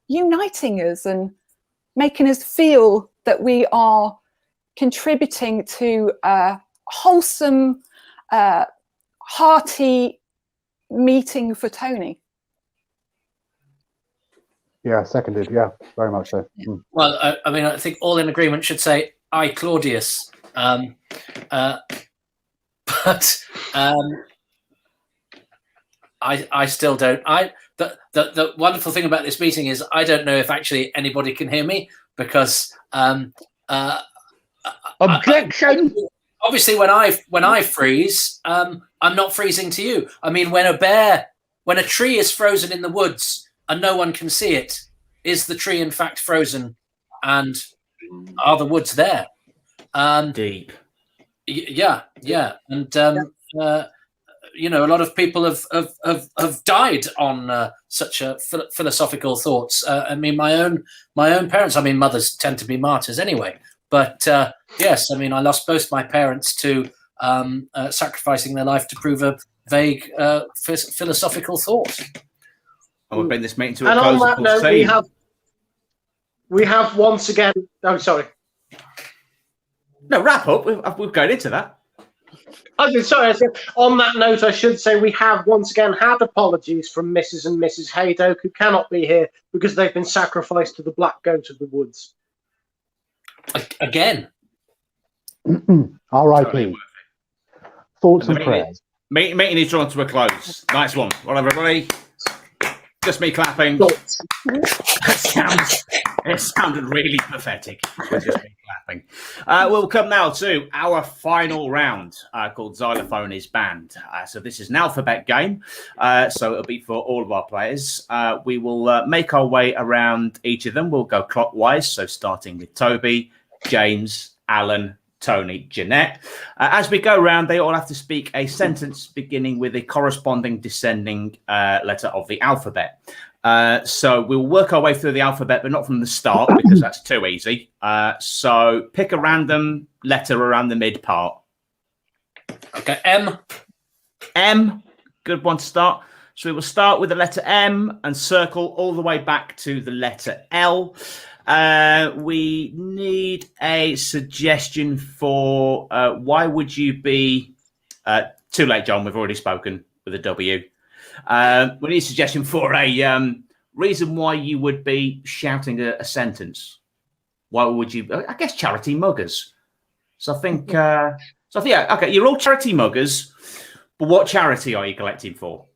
uniting us and making us feel that we are contributing to a wholesome, hearty meeting for Tony. Yeah, seconded. Yeah, very much so. Well, I mean, I think all in agreement should say "I, Claudius," but I still don't. The wonderful thing about this meeting is I don't know if actually anybody can hear me, because objection. Obviously, when I freeze, I'm not freezing to you. I mean, when a tree is frozen in the woods and no one can see it, is the tree in fact frozen, and are the woods there? Deep. Yeah, and a lot of people have died on such philosophical thoughts. I mean, my own parents. I mean, mothers tend to be martyrs anyway. But yes, I mean, I lost both my parents to sacrificing their life to prove a vague philosophical thought. And we'll bring this meeting to a close. And on that note, we have once again. Oh, sorry. No, wrap up. We've gone into that. Okay, sorry. On that note, I should say we have once again had apologies from Mrs. and Mrs. Hadoke, who cannot be here because they've been sacrificed to the black goat of the woods. Again. R.I.P. Thoughts and prayers. Meeting is drawn to a close. Nice one. Well, everybody. Just me clapping. It sounded really pathetic. Just me clapping. We'll come now to our final round called Xylophone is Banned. So this is an alphabet game. So it'll be for all of our players. We will make our way around each of them. We'll go clockwise. So starting with Toby, James, Allan, Tony, Jeanette. As we go around, they all have to speak a sentence beginning with a corresponding descending letter of the alphabet. So we'll work our way through the alphabet, but not from the start because that's too easy. So pick a random letter around the mid part. Okay, M. M, good one to start. So we will start with the letter M and circle all the way back to the letter L. We need a suggestion for why would you be too late, John? We've already spoken with a W. We need a suggestion for a reason why you would be shouting a sentence. Why would you? I guess charity muggers. So I think. Yeah. Okay. You're all charity muggers, but what charity are you collecting for?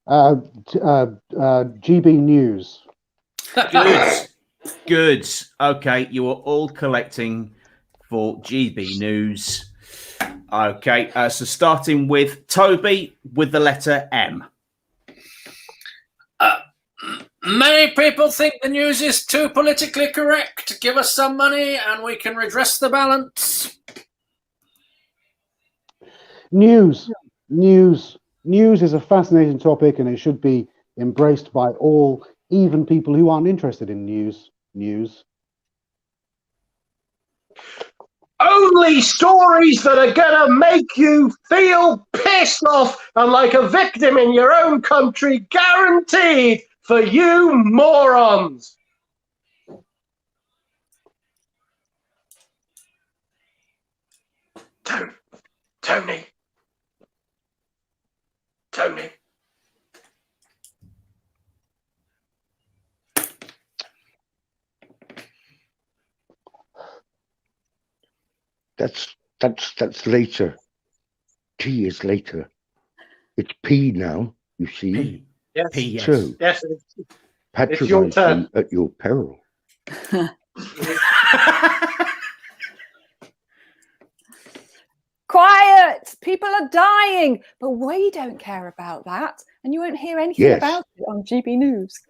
GB News. Good. Okay, you are all collecting for GB News. Okay, so starting with Toby with the letter M. Many people think the news is too politically correct. Give us some money and we can redress the balance. News is a fascinating topic, and it should be embraced by all, even people who aren't interested in news. Only stories that are gonna make you feel pissed off and like a victim in your own country, guaranteed for you morons. Tony. That's later. T is later. It's P now, you see. P. Yes. P, yes. So, Yes, patronize your turn. me at your peril. Quiet! People are dying, but we don't care about that, and you won't hear anything Yes. about it on GB News.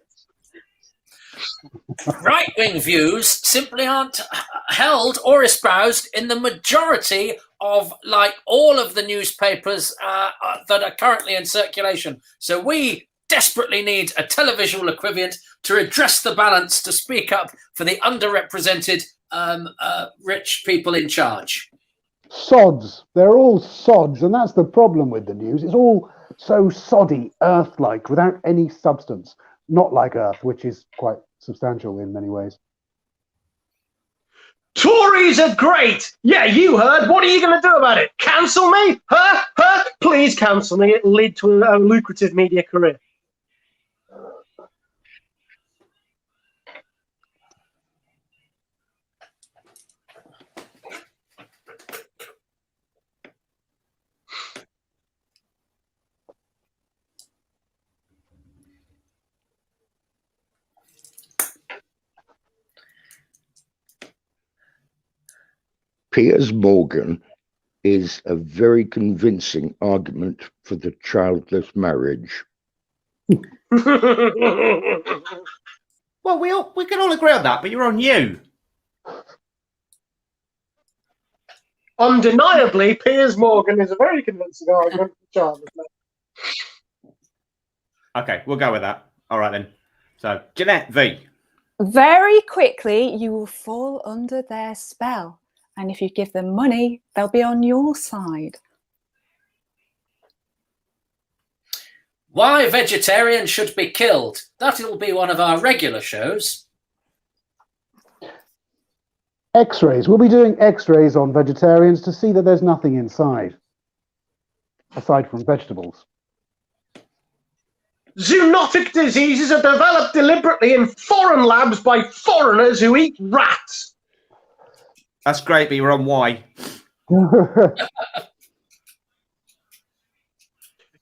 Right-wing views simply aren't held or espoused in the majority of, like, all of the newspapers that are currently in circulation. So we desperately need a televisual equivalent to redress the balance, to speak up for the underrepresented rich people in charge. Sods. They're all sods, and that's the problem with the news. It's all so soddy, Earth-like, without any substance. Not like Earth, which is quite substantial in many ways. Tories are great. Yeah, you heard. What are you going to do about it? Cancel me? Huh? Please cancel me. It'll lead to a lucrative media career. Piers Morgan is a very convincing argument for the childless marriage. Well, we can all agree on that, but you're on you. Undeniably, Piers Morgan is a very convincing argument for childless marriage. Okay, we'll go with that. All right, then. So, Jeanette V. Very quickly, you will fall under their spell. And if you give them money, they'll be on your side. Why vegetarians should be killed. That'll be one of our regular shows. X-rays. We'll be doing X-rays on vegetarians to see that there's nothing inside, aside from vegetables. Zoonotic diseases are developed deliberately in foreign labs by foreigners who eat rats. That's great, but you're on Y.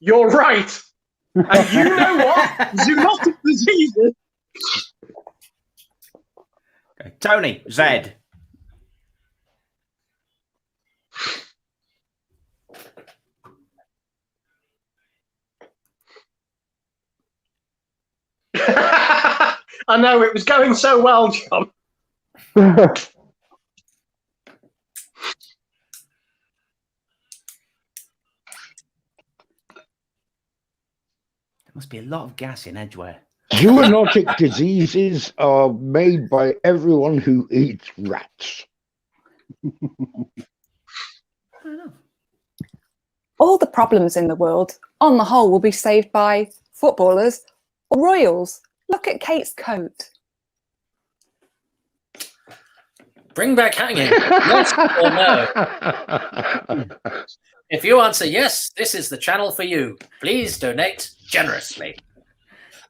You're right. And you know what? Zoonotic diseases. Okay. Tony Z. I know, it was going so well, John. There must be a lot of gas in Edgware. Zoonotic diseases are made by everyone who eats rats. All the problems in the world, on the whole, will be saved by footballers or royals. Look at Kate's coat. Bring back hanging. Yes or no? If you answer yes, this is the channel for you. Please donate generously.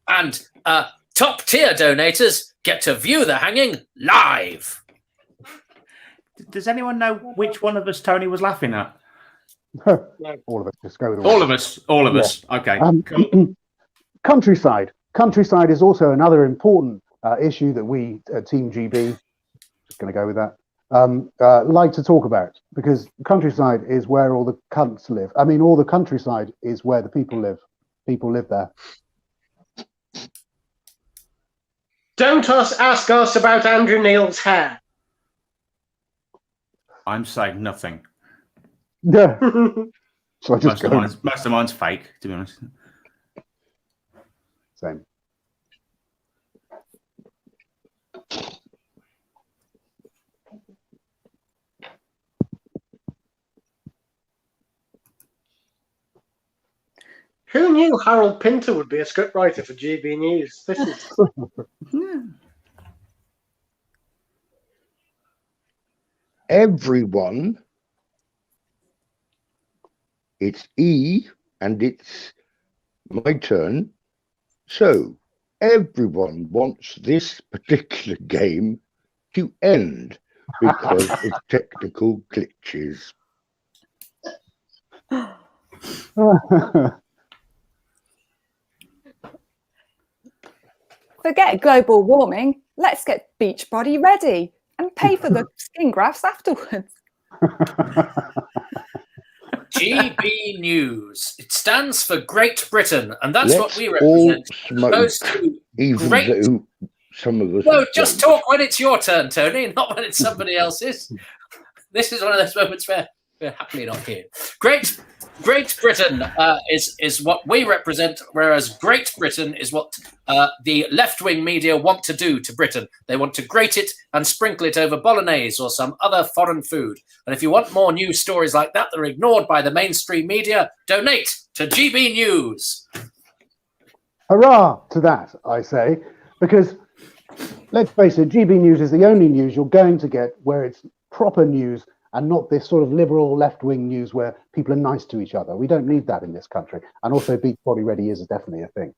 And top tier donators get to view the hanging live. Does anyone know which one of us Tony was laughing at? All of us. Just go with All of us. All of us. Okay. Cool. Countryside. Countryside is also another important issue that we, Team GB, just going to go with that, like to talk about, because countryside is where all the cunts live. I mean, all the countryside is where the people live. People live there. Don't ask us about Andrew Neil's hair. I'm saying nothing. Yeah. So I just Most of mine's fake, to be honest. Same. Who knew Harold Pinter would be a scriptwriter for GB News? This is Everyone. It's E, and it's my turn. So everyone wants this particular game to end because of technical glitches. Forget global warming. Let's get Beachbody ready and pay for the skin grafts afterwards. GB News. It stands for Great Britain, and that's Let's what we represent. all Opposed smoke, to even great. though some of us. No, just talk when it's your turn, Tony, not when it's somebody else's. This is one of those moments where we're happily not here. Great Britain is what we represent, whereas Great Britain is what the left-wing media want to do to Britain. They want to grate it and sprinkle it over bolognese or some other foreign food. And if you want more news stories like that that are ignored by the mainstream media, donate to GB News. Hurrah to that, I say, because let's face it, GB News is the only news you're going to get where it's proper news and not this sort of liberal left-wing news where people are nice to each other. We don't need that in this country. And also Beachbody Ready is definitely a thing.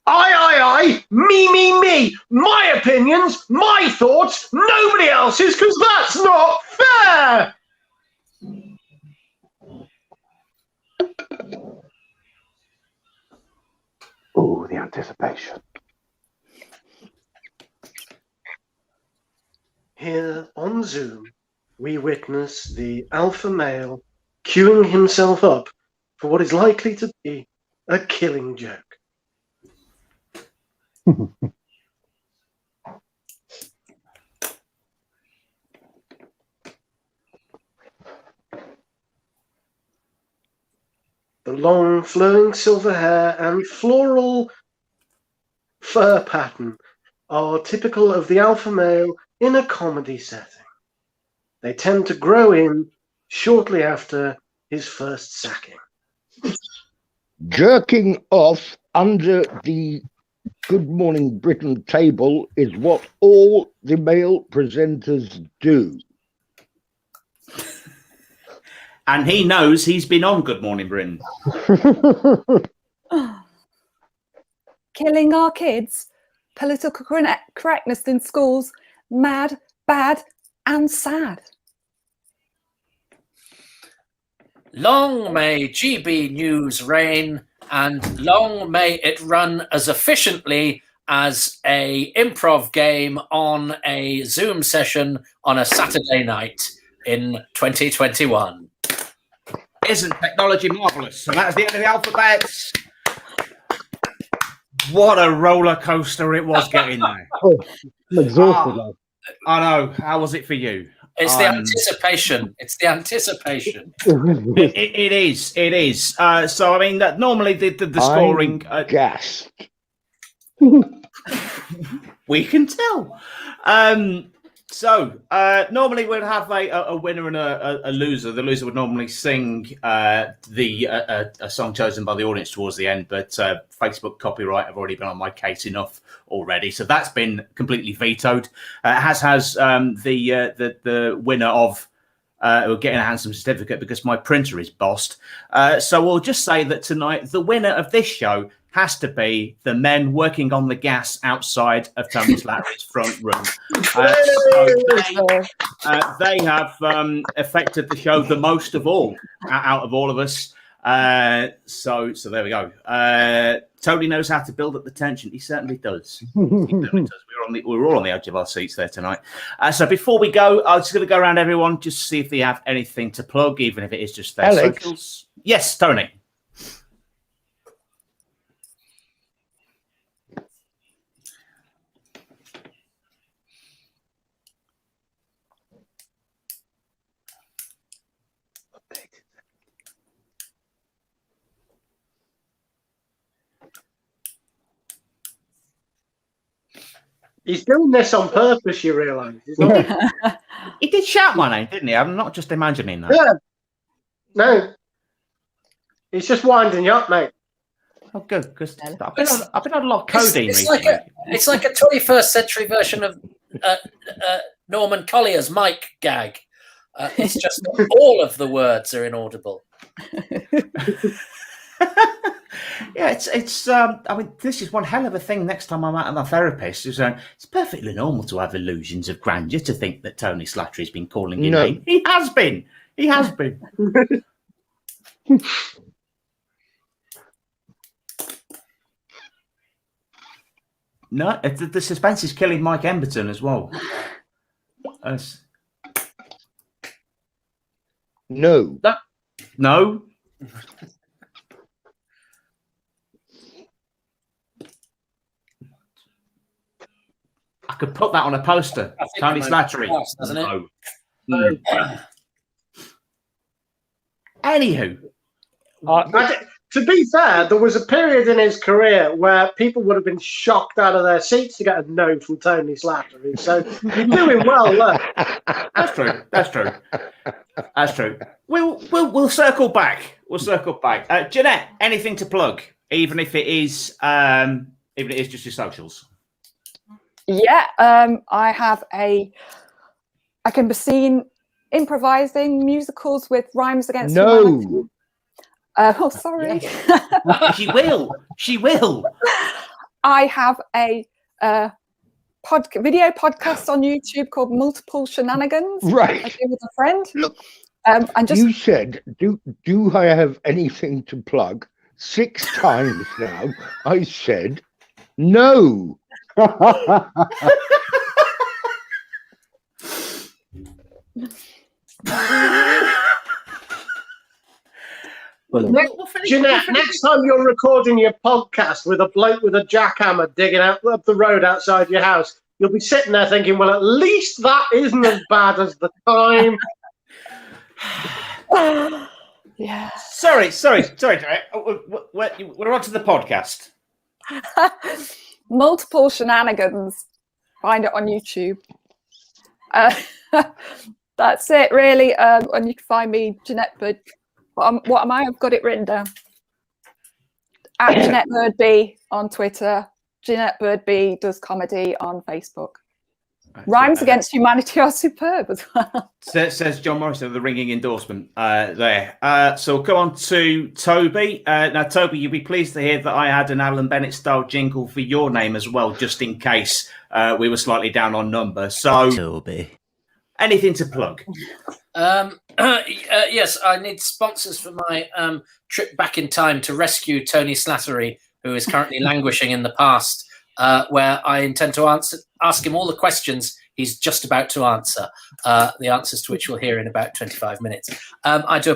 Aye, me, my opinions, my thoughts, nobody else's, because that's not fair. Oh, the anticipation. Here on Zoom, we witness the alpha male queuing himself up for what is likely to be a killing joke. The long, flowing silver hair and floral fur pattern are typical of the alpha male in a comedy setting. They tend to grow in shortly after his first sacking. Jerking off under the Good Morning Britain table is what all the male presenters do. And he knows he's been on Good Morning Britain. Killing our kids, political correctness in schools, mad, bad, and sad. Long may GB News reign, and long may it run as efficiently as a improv game on a Zoom session on a Saturday night in 2021. Isn't technology marvellous? So that's the end of the alphabets. What a roller coaster it was getting there. Oh, I'm exhausted now. I know. How was it for you? It's the anticipation. It's the anticipation. It is. It is. So, I mean, normally the scoring... gassed. We can tell. So, normally we'd have a winner and a loser. The loser would normally sing a song chosen by the audience towards the end, but Facebook copyright have already been on my case enough already, so that's been completely vetoed. Has the winner of getting a handsome certificate because my printer is bossed. So we'll just say that tonight the winner of this show has to be the men working on the gas outside of Tony Slattery's front room. They have affected the show the most of all out of all of us. So there we go. Tony knows how to build up the tension. He certainly does. We're all on the edge of our seats there tonight. So before we go, I'm just going to go around everyone just to see if they have anything to plug, even if it is just their Alex. socials. Yes, Tony. He's doing this on purpose, you realise. He did shout my name, didn't he? I'm not just imagining that. Yeah, No. He's just winding you up, mate. Oh, good, because I've been on a lot of codeine It's recently. it's like a 21st century version of Norman Collier's Mike gag. It's just all of the words are inaudible. Yeah, it's. I mean, this is one hell of a thing. Next time I'm out with my therapist, is it's perfectly normal to have illusions of grandeur. To think that Tony Slattery's been calling you name. He has been. He has been. No, the suspense is killing Mike Emberton as well. No. No. I could put that on a poster. Tony Slattery. Doesn't it? No. Anywho. To be fair, there was a period in his career where people would have been shocked out of their seats to get a no from Tony Slattery. So you're doing well, look. That's true. That's true. That's true. We'll circle back. We'll circle back. Jeanette, anything to plug, even if it is just your socials. Yeah, I have I can be seen improvising musicals with rhymes against humanity. Oh, sorry. Yes. She will. She will. I have a video podcast on YouTube called Multiple Shenanigans. Right. I do with a friend. Look, and just you said, do I have anything to plug? 6 times now. I said no. Jeanette, next time you're recording your podcast with a bloke with a jackhammer digging up the road outside your house, you'll be sitting there thinking, well, at least that isn't as bad as the time. yeah. Sorry, Jeanette. We're on to the podcast. Multiple Shenanigans. Find it on YouTube. That's it, really. And you can find me, Jeanette Bird. What am I? I've got it written down. At Jeanette Bird-B on Twitter. Jeanette Bird-B does comedy on Facebook. Rhymes against humanity are superb as well. Says John Morrison, the ringing endorsement there. So go on to Toby. Now, Toby, you'll be pleased to hear that I had an Alan Bennett style jingle for your name as well, just in case we were slightly down on numbers. So, Toby. Anything to plug? Yes, I need sponsors for my trip back in time to rescue Tony Slattery, who is currently languishing in the past, where I intend to ask him all the questions he's just about to answer, the answers to which we'll hear in about 25 minutes. I do a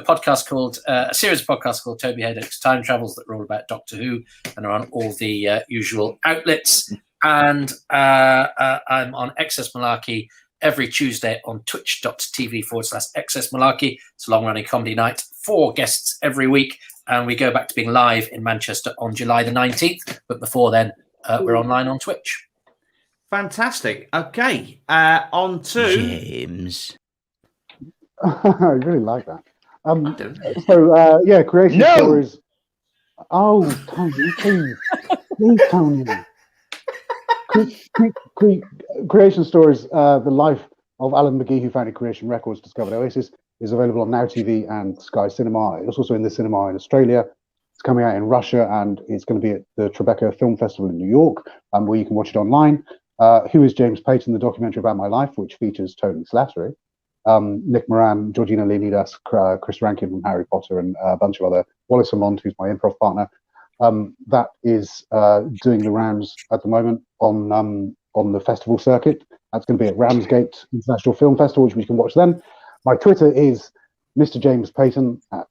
series of podcasts called Toby Hadoke's Time Travels that are all about Doctor Who and are on all the usual outlets. And I'm on Excess Malarkey every Tuesday on twitch.tv/Excess Malarkey. It's a long-running comedy night, 4 guests every week, and we go back to being live in Manchester on July the 19th. But before then, we're online on Twitch. Fantastic. Okay, on to James. I really like that. Creation Stories. Oh, Tony, please, Tony. Creation Stories, the life of Alan McGee, who founded Creation Records, discovered Oasis, is available on Now TV and Sky Cinema. It's also in the cinema in Australia. It's coming out in Russia, and it's going to be at the Tribeca Film Festival in New York, where you can watch it online. Who is James Payton, the documentary about my life, which features Tony Slattery, Nick Moran, Georgina Leonidas, Chris Rankin from Harry Potter, and a bunch of other, Wallace Amond, who's my improv partner. That is doing the rounds at the moment on the festival circuit. That's going to be at Ramsgate International Film Festival, which we can watch then. My Twitter is Mr. James Payton at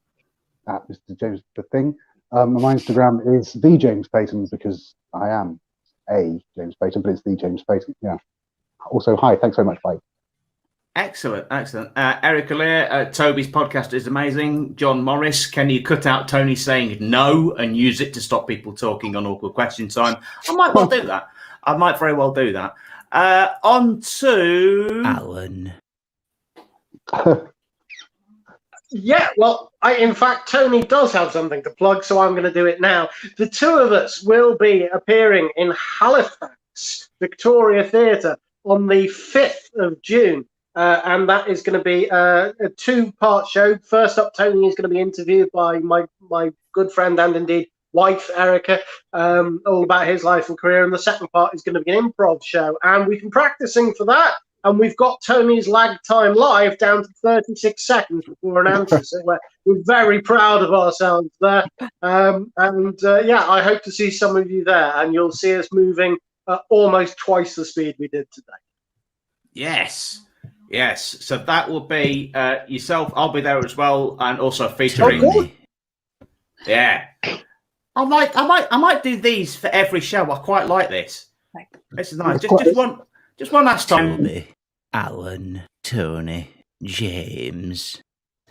Mr. James the Thing. My Instagram is the James Payton, because I am a James Payton, but it's the James Payton. Yeah. Also, hi. Thanks so much. Bye. Excellent. Eric Lear, Toby's podcast is amazing. John Morris, can you cut out Tony saying no and use it to stop people talking on awkward question time? I might well do that. I might very well do that. On to Alan. Yeah, well, in fact, Tony does have something to plug, so I'm going to do it now. The two of us will be appearing in Halifax, Victoria Theatre, on the 5th of June. And that is going to be a two-part show. First up, Tony is going to be interviewed by my good friend and indeed wife, Erica, all about his life and career. And the second part is going to be an improv show. And we've been practicing for that. And we've got Tony's lag time live down to 36 seconds before an answer. So we're very proud of ourselves there. Yeah, I hope to see some of you there. And you'll see us moving at almost twice the speed we did today. Yes. So that will be yourself. I'll be there as well. And also featuring. Tony. Yeah. I might do these for every show. I quite like this. This is nice. Just one last time. Toby, Allan, Tony, James.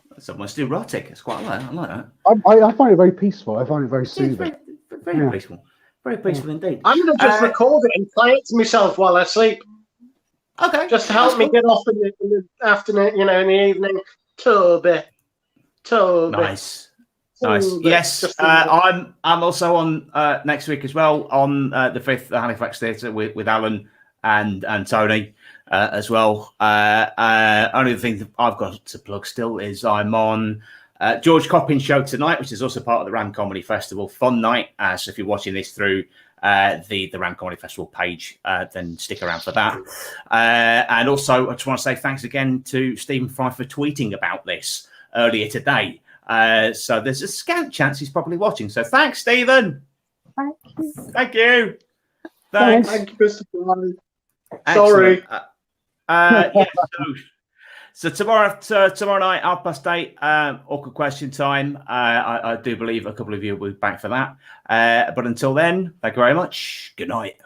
That's almost erotic. It's quite I like that. I find it very peaceful. I find it very soothing. Very peaceful. Very peaceful indeed. I'm going to just record it and play it to myself while I sleep. Okay. Just to help me get off in the afternoon, in the evening. Toby. Nice. Yes, I'm also on next week as well on the 5th at the Halifax Theatre with Alan and Tony as well. Only thing that I've got to plug still is I'm on George Coppin's show tonight, which is also part of the Ram Comedy Festival. Fun night. So if you're watching this through the Ram Comedy Festival page, then stick around for that. And also, I just want to say thanks again to Stephen Fry for tweeting about this earlier today. So there's a scant chance he's probably watching. So thanks, Stephen. Thank you. Thanks. Thank you, Mr. Fry. Sorry. So tomorrow night, 8:30, awkward question time. I do believe a couple of you will be back for that. But until then, thank you very much. Good night.